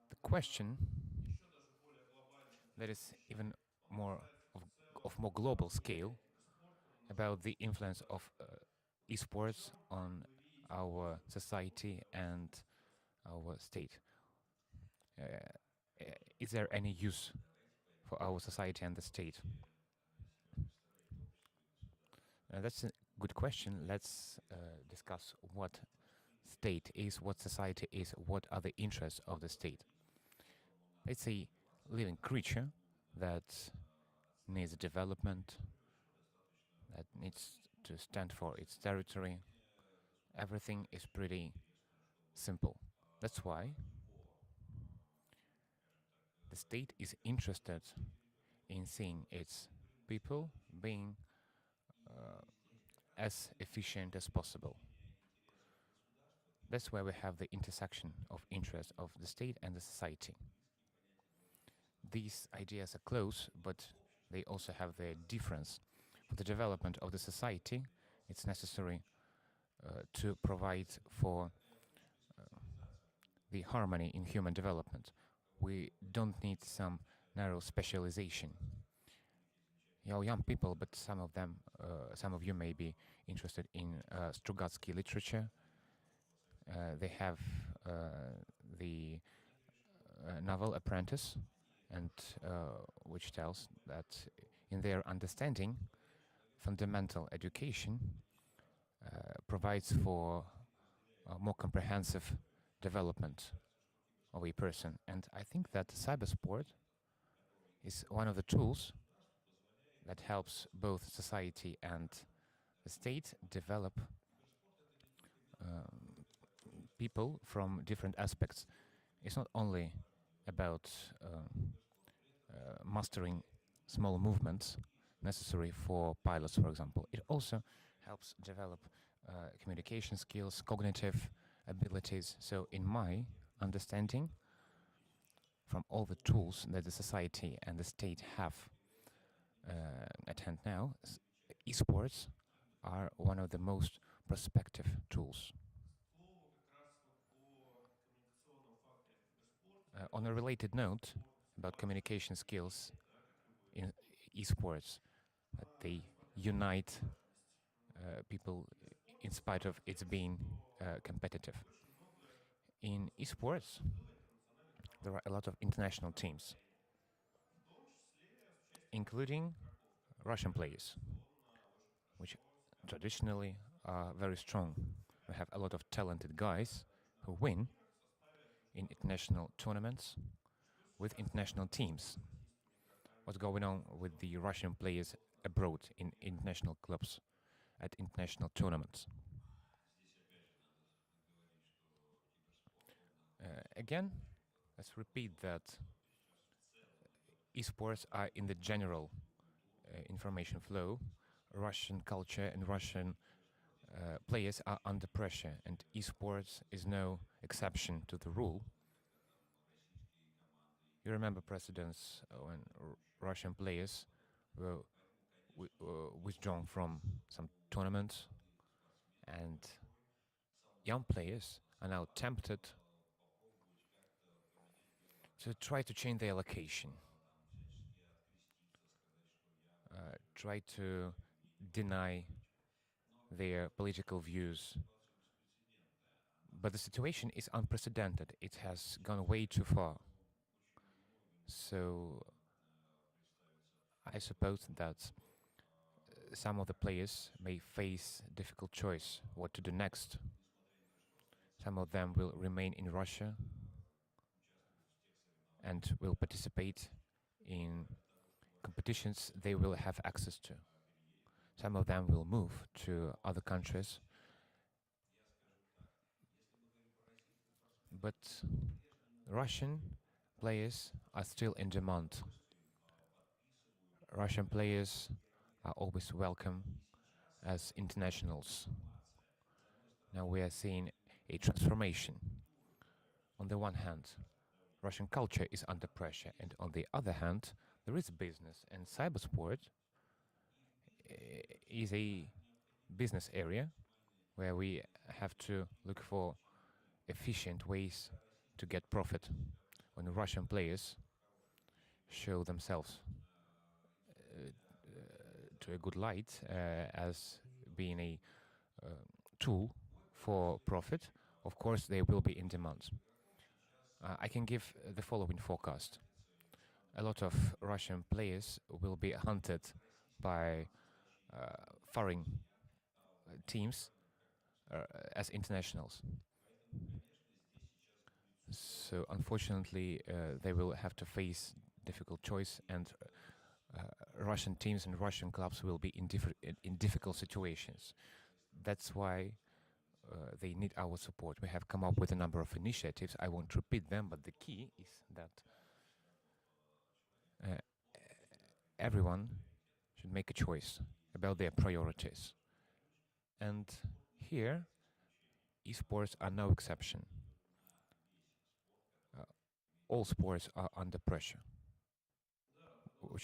The question that is even more of more global scale about the influence of esports on our society and our state. Is there any use for our society and the state? That's a good question. Let's discuss what state is, what society is, what are the interests of the state. It's a living creature that needs development, that needs to stand for its territory. Everything is pretty simple. That's why the state is interested in seeing its people being as efficient as possible. That's where we have the intersection of interests of the state and the society. These ideas are close, but they also have their difference. For the development of the society, it's necessary to provide for the harmony in human development. We don't need some narrow specialization. You're young people, but some of you may be interested in Strugatsky literature. They have the novel Apprentice, and which tells that in their understanding, fundamental education provides for a more comprehensive development of a person. And I think that cybersport is one of the tools that helps both society and the state develop people from different aspects. It's not only about mastering small movements necessary for pilots, for example. It also helps develop communication skills, cognitive abilities. So in my understanding, from all the tools that the society and the state have at hand now, esports are one of the most prospective tools. On a related note about communication skills in esports, they unite people in spite of its being competitive. In esports, there are a lot of international teams, including Russian players, which traditionally are very strong. We have a lot of talented guys who win in international tournaments with international teams. What's going on with the Russian players abroad in international clubs at international tournaments? Again, let's repeat that esports are in the general information flow. Russian culture and Russian players are under pressure, and esports is no exception to the rule. You remember precedents when Russian players were withdrawn from some tournaments, and young players are now tempted to try to change their location, try to deny their political views. But the situation is unprecedented. It has gone way too far. So I suppose that some of the players may face a difficult choice what to do next. Some of them will remain in Russia and will participate in competitions they will have access to. Some of them will move to other countries. But Russian players are still in demand. Russian players are always welcome as internationals. Now we are seeing a transformation. On the one hand, Russian culture is under pressure, and on the other hand, there is business, and cybersport is a business area where we have to look for efficient ways to get profit. When Russian players show themselves to a good light as being a tool for profit, of course they will be in demand. I can give the following forecast. A lot of Russian players will be hunted by foreign teams as internationals. So unfortunately, they will have to face difficult choice, and Russian teams and Russian clubs will be in difficult situations. That's why they need our support. We have come up with a number of initiatives. I won't repeat them, but the key is that everyone should make a choice about their priorities. And here, esports are no exception. All sports are under pressure,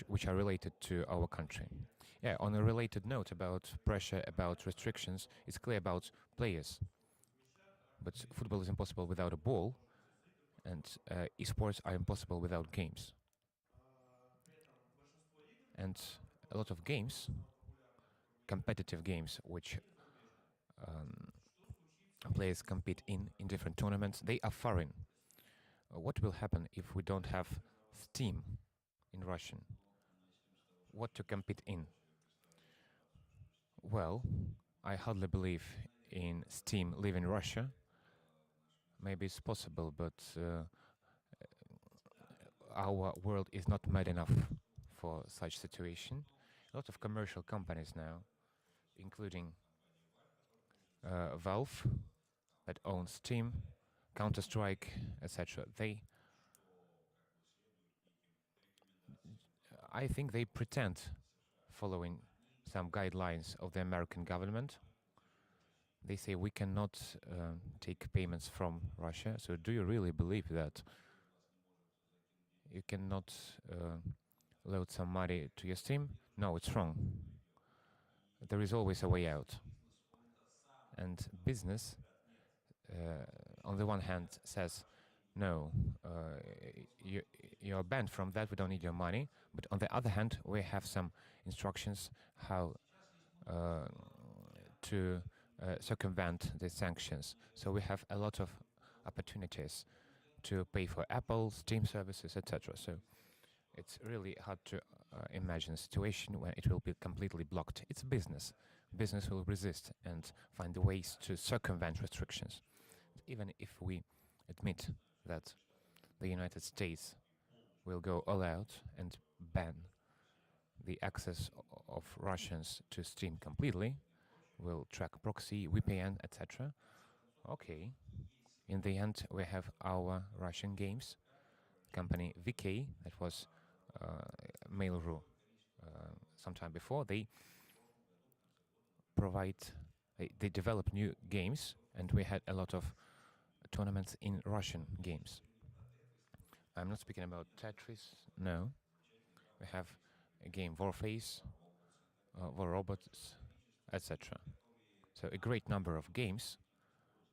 which are related to our country. Yeah, on a related note about pressure, about restrictions, it's clear about players. But football is impossible without a ball, and esports are impossible without games. And a lot of games, competitive games, which players compete in different tournaments, they are foreign. What will happen if we don't have Steam in Russian? What to compete in? Well, I hardly believe in Steam live in Russia. Maybe it's possible, but our world is not made enough for such situation. A lot of commercial companies now, including Valve, that owns Steam, Counter-Strike, etc. I think they pretend following some guidelines of the American government. They say we cannot take payments from Russia. So do you really believe that you cannot load some money to your Steam? No, it's wrong. There is always a way out. And business, on the one hand, says, no, you're banned from that, we don't need your money. But on the other hand, we have some instructions how to circumvent the sanctions. So we have a lot of opportunities to pay for Apple, Steam services, etc. So it's really hard to imagine a situation when it will be completely blocked. It's business. Business will resist and find ways to circumvent restrictions. Even if we admit that the United States will go all out and ban the access of Russians to Steam completely, will track proxy, VPN, etc. Okay. In the end, we have our Russian games company VK, that was Mail.ru some time before. They develop new games, and we had a lot of tournaments in Russian games. I'm not speaking about Tetris, no. We have a game Warface, War Robots, etc. So a great number of games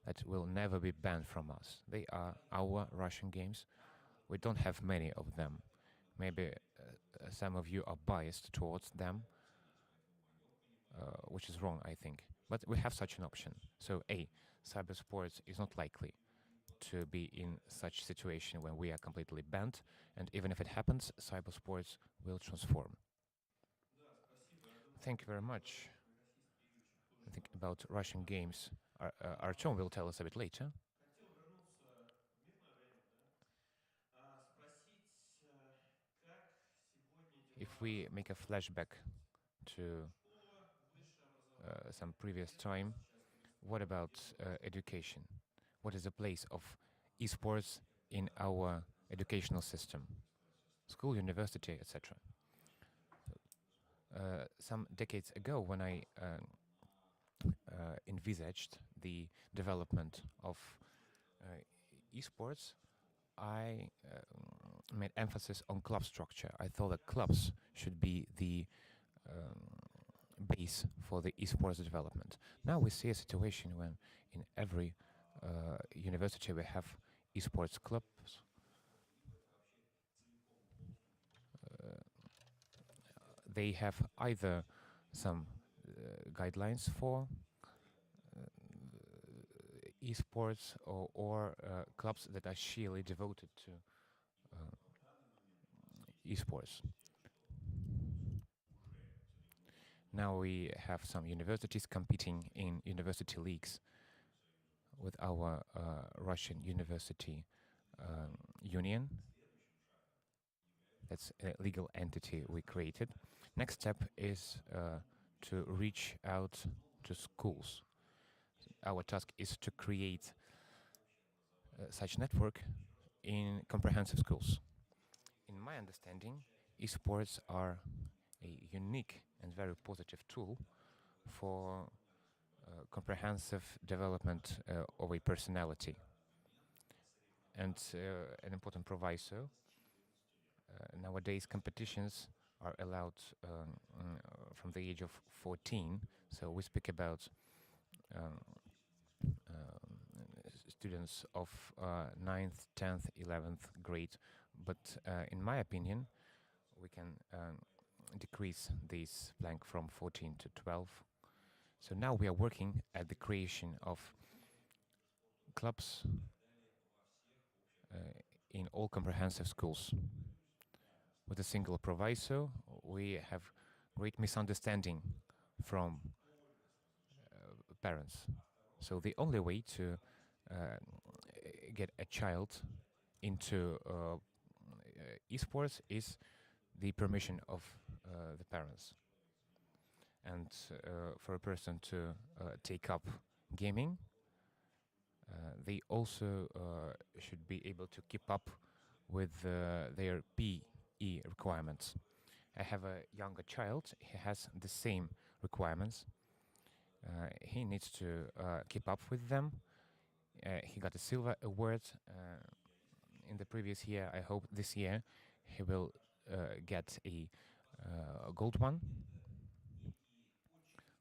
that will never be banned from us. They are our Russian games. We don't have many of them. Maybe some of you are biased towards them, which is wrong, I think. But we have such an option. So cybersports is not likely to be in such situation when we are completely banned, and even if it happens, cybersports will transform. Thank you very much. I think about Russian games, Artyom will tell us a bit later. If we make a flashback to some previous time, what about education? What is the place of esports in our educational system? School, university, etc. Some decades ago, when I envisaged the development of esports, I made emphasis on club structure. I thought that clubs should be the base for the esports development. Now we see a situation when in every university we have esports clubs. They have either some guidelines for esports or clubs that are sheerly devoted to esports. Now we have some universities competing in university leagues with our Russian University Union. That's a legal entity we created. Next step is to reach out to schools. Our task is to create such network in comprehensive schools. In my understanding, esports are a unique and very positive tool for comprehensive development of a personality. And an important proviso, nowadays competitions are allowed from the age of 14, so we speak about students of 9th, 10th, 11th grade, but in my opinion, we can decrease this blank from 14 to 12. So now we are working at the creation of clubs in all comprehensive schools. With a single proviso, we have great misunderstanding from parents. So the only way to get a child into esports is the permission of the parents. And for a person to take up gaming, they also should be able to keep up with their PE requirements. I have a younger child, he has the same requirements. He needs to keep up with them. He got a silver award in the previous year. I hope this year he will get a gold one.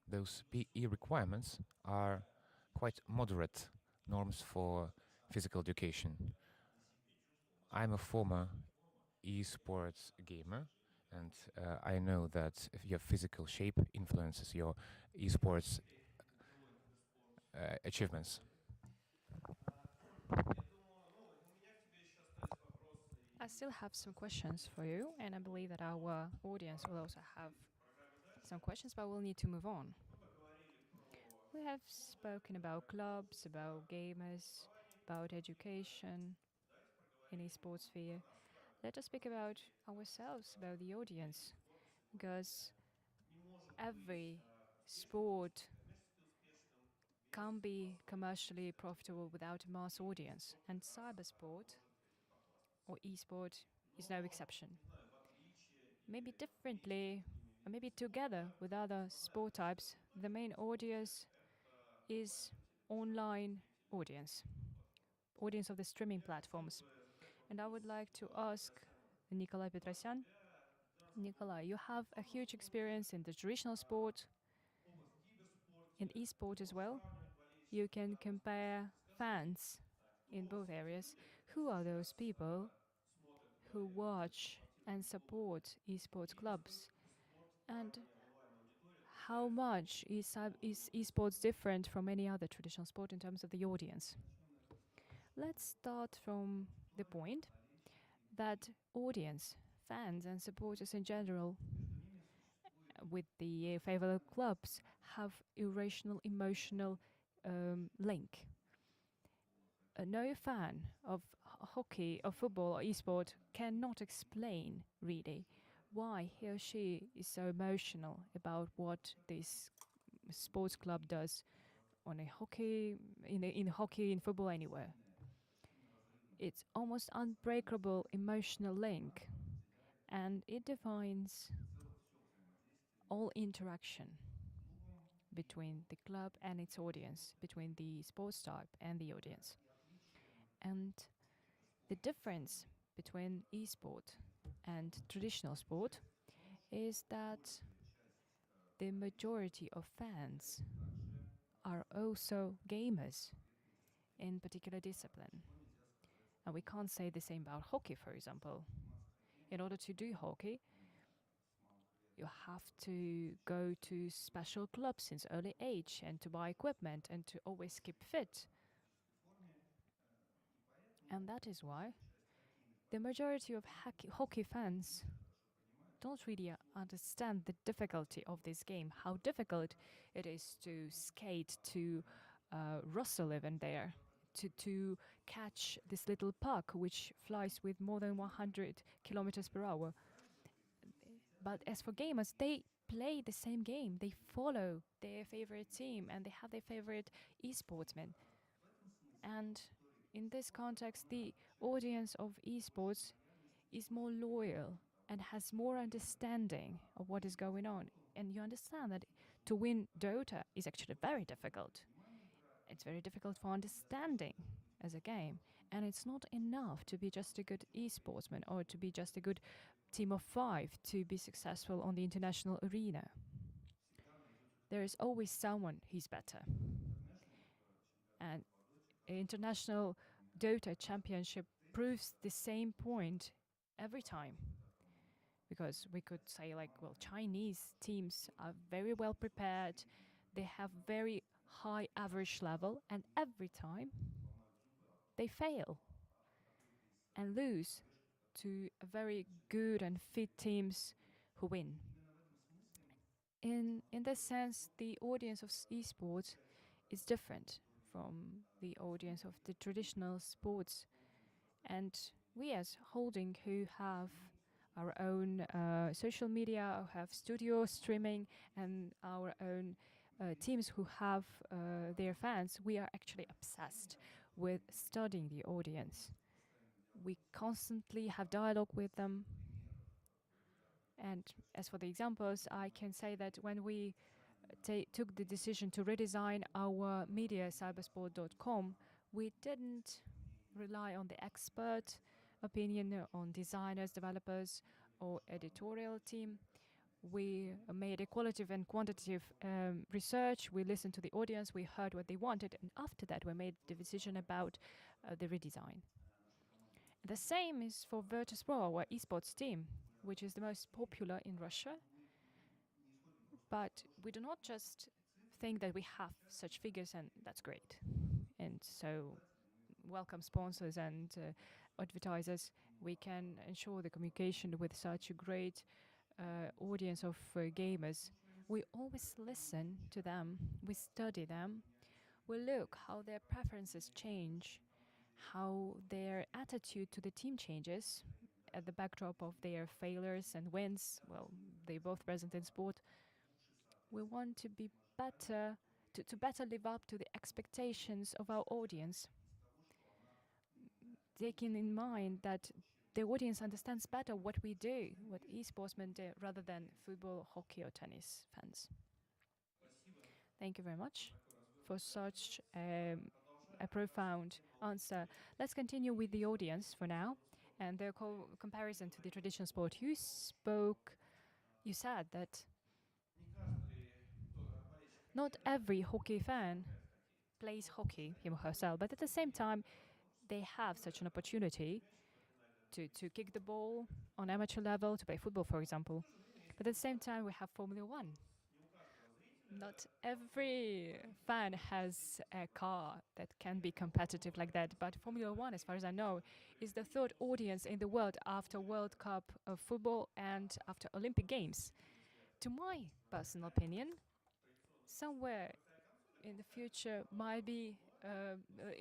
Those PE requirements are quite moderate norms for physical education. I'm a former esports gamer, and I know that if your physical shape influences your esports achievements. I still have some questions for you, and I believe that our audience will also have some questions, but we'll need to move on. We have spoken about clubs, about gamers, about education in esports sphere. Let us speak about ourselves, about the audience, because every sport can't be commercially profitable without a mass audience, and cybersport or esport is no exception. Maybe differently, or maybe together with other sport types, the main audience is online audience of the streaming platforms. And I would like to ask Nikolai Petrosyan. Nikolai, you have a huge experience in the traditional sport, in e-sport as well. You can compare fans in both areas. Who are those people who watch and support esports clubs? And how much is esports different from any other traditional sport in terms of the audience? Let's start from the point that audience, fans and supporters in general, with the favorite clubs, have irrational emotional link. No fan of hockey or football or esport cannot explain really why he or she is so emotional about what this sports club does on a hockey, in hockey, in football, anywhere. It's almost unbreakable emotional link, and it defines all interaction between the club and its audience, between the sports type and the audience. And the difference between e-sport and traditional sport is that the majority of fans are also gamers in particular discipline. And we can't say the same about hockey, for example. In order to do hockey, you have to go to special clubs since early age and to buy equipment and to always keep fit. And that is why the majority of hockey fans don't really understand the difficulty of this game, how difficult it is to skate, to wrestle even there, to catch this little puck which flies with more than 100 kilometers per hour. But as for gamers, they play the same game. They follow their favorite team and they have their favorite esportsmen. And in this context, the audience of esports is more loyal and has more understanding of what is going on. And you understand that to win Dota is actually very difficult. It's very difficult for understanding as a game. And it's not enough to be just a good esportsman or to be just a good team of 5 to be successful on the international arena. There is always someone who's better. And international Dota championship proves the same point every time. Because we could say like, well, Chinese teams are very well prepared. They have very high average level, and every time they fail and lose to very good and fit teams who win. In this sense, the audience of esports is different from the audience of the traditional sports. And we as holding who have our own social media, who have studio streaming, and our own teams who have their fans, we are actually obsessed with studying the audience. We constantly have dialogue with them. And as for the examples, I can say that when we took the decision to redesign our media, cybersport.com, we didn't rely on the expert opinion, on designers, developers, or editorial team. We made a qualitative and quantitative research. We listened to the audience. We heard what they wanted. And after that, we made the decision about the redesign. The same is for Virtus.pro, our esports team, which is the most popular in Russia. But we do not just think that we have such figures and that's great. And so welcome sponsors and advertisers. We can ensure the communication with such a great audience of gamers. We always listen to them. We study them. We look how their preferences change, how their attitude to the team changes at the backdrop of their failures and wins. Well, they're both present in sport. We want to be better, to better live up to the expectations of our audience, taking in mind that the audience understands better what we do, what esportsmen do, rather than football, hockey, or tennis fans. Thank you very much for such a profound answer. Let's continue with the audience for now, and the comparison to the traditional sport. You said that not every hockey fan plays hockey, him or herself, but at the same time, they have such an opportunity to kick the ball on amateur level, to play football, for example. But at the same time, we have Formula 1. Not every fan has a car that can be competitive like that, but Formula 1, as far as I know, is the third audience in the world after World Cup of football and after Olympic Games. To my personal opinion, somewhere in the future might be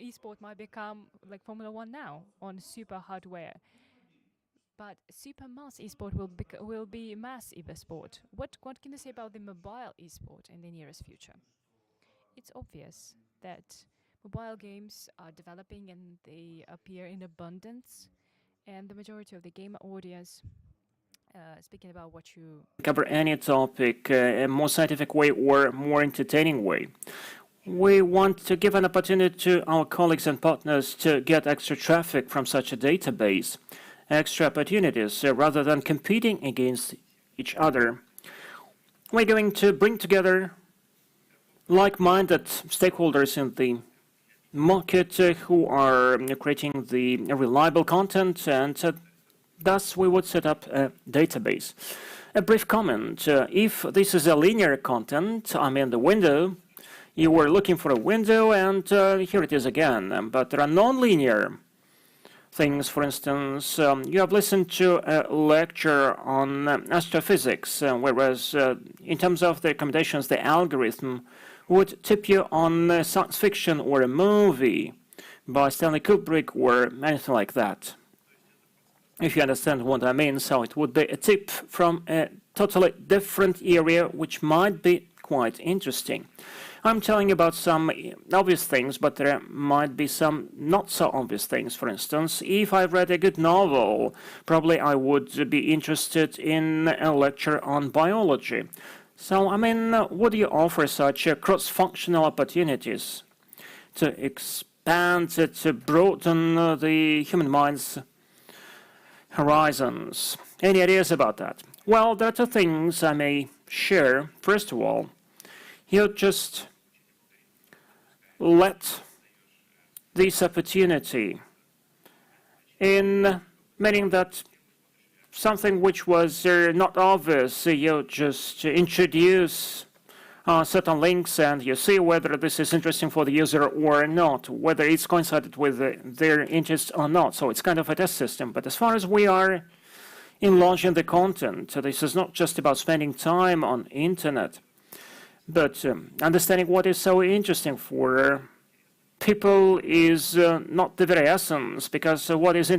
esport might become like Formula 1 now on super hardware. But super mass esport will be mass esport. What can you say about the mobile esport in the nearest future? It's obvious that mobile games are developing and they appear in abundance, and the majority of the gamer audience, speaking about what you cover any topic in a more scientific way or more entertaining way. We want to give an opportunity to our colleagues and partners to get extra traffic from such a database, extra opportunities rather than competing against each other. We're going to bring together like-minded stakeholders in the market who are creating the reliable content, and thus we would set up a database. A brief comment. If this is a linear content, I'm in the window, you were looking for a window and here it is again. But there are non-linear things. For instance, you have listened to a lecture on astrophysics, whereas in terms of the recommendations, the algorithm would tip you on science fiction or a movie by Stanley Kubrick or anything like that. If you understand what I mean, so it would be a tip from a totally different area, which might be quite interesting. I'm telling you about some obvious things, but there might be some not so obvious things. For instance, if I read a good novel, probably I would be interested in a lecture on biology. So, I mean, would you offer such cross-functional opportunities to expand, to broaden the human mind's horizons? Any ideas about that? Well, there are two things I may share. First of all, you just let this opportunity in, meaning that something which was not obvious, you just introduce certain links and you see whether this is interesting for the user or not, whether it's coincided with their interest or not. So it's kind of a test system. But as far as we are in launching the content, this is not just about spending time on internet, but understanding what is so interesting for people is not the very essence, because what is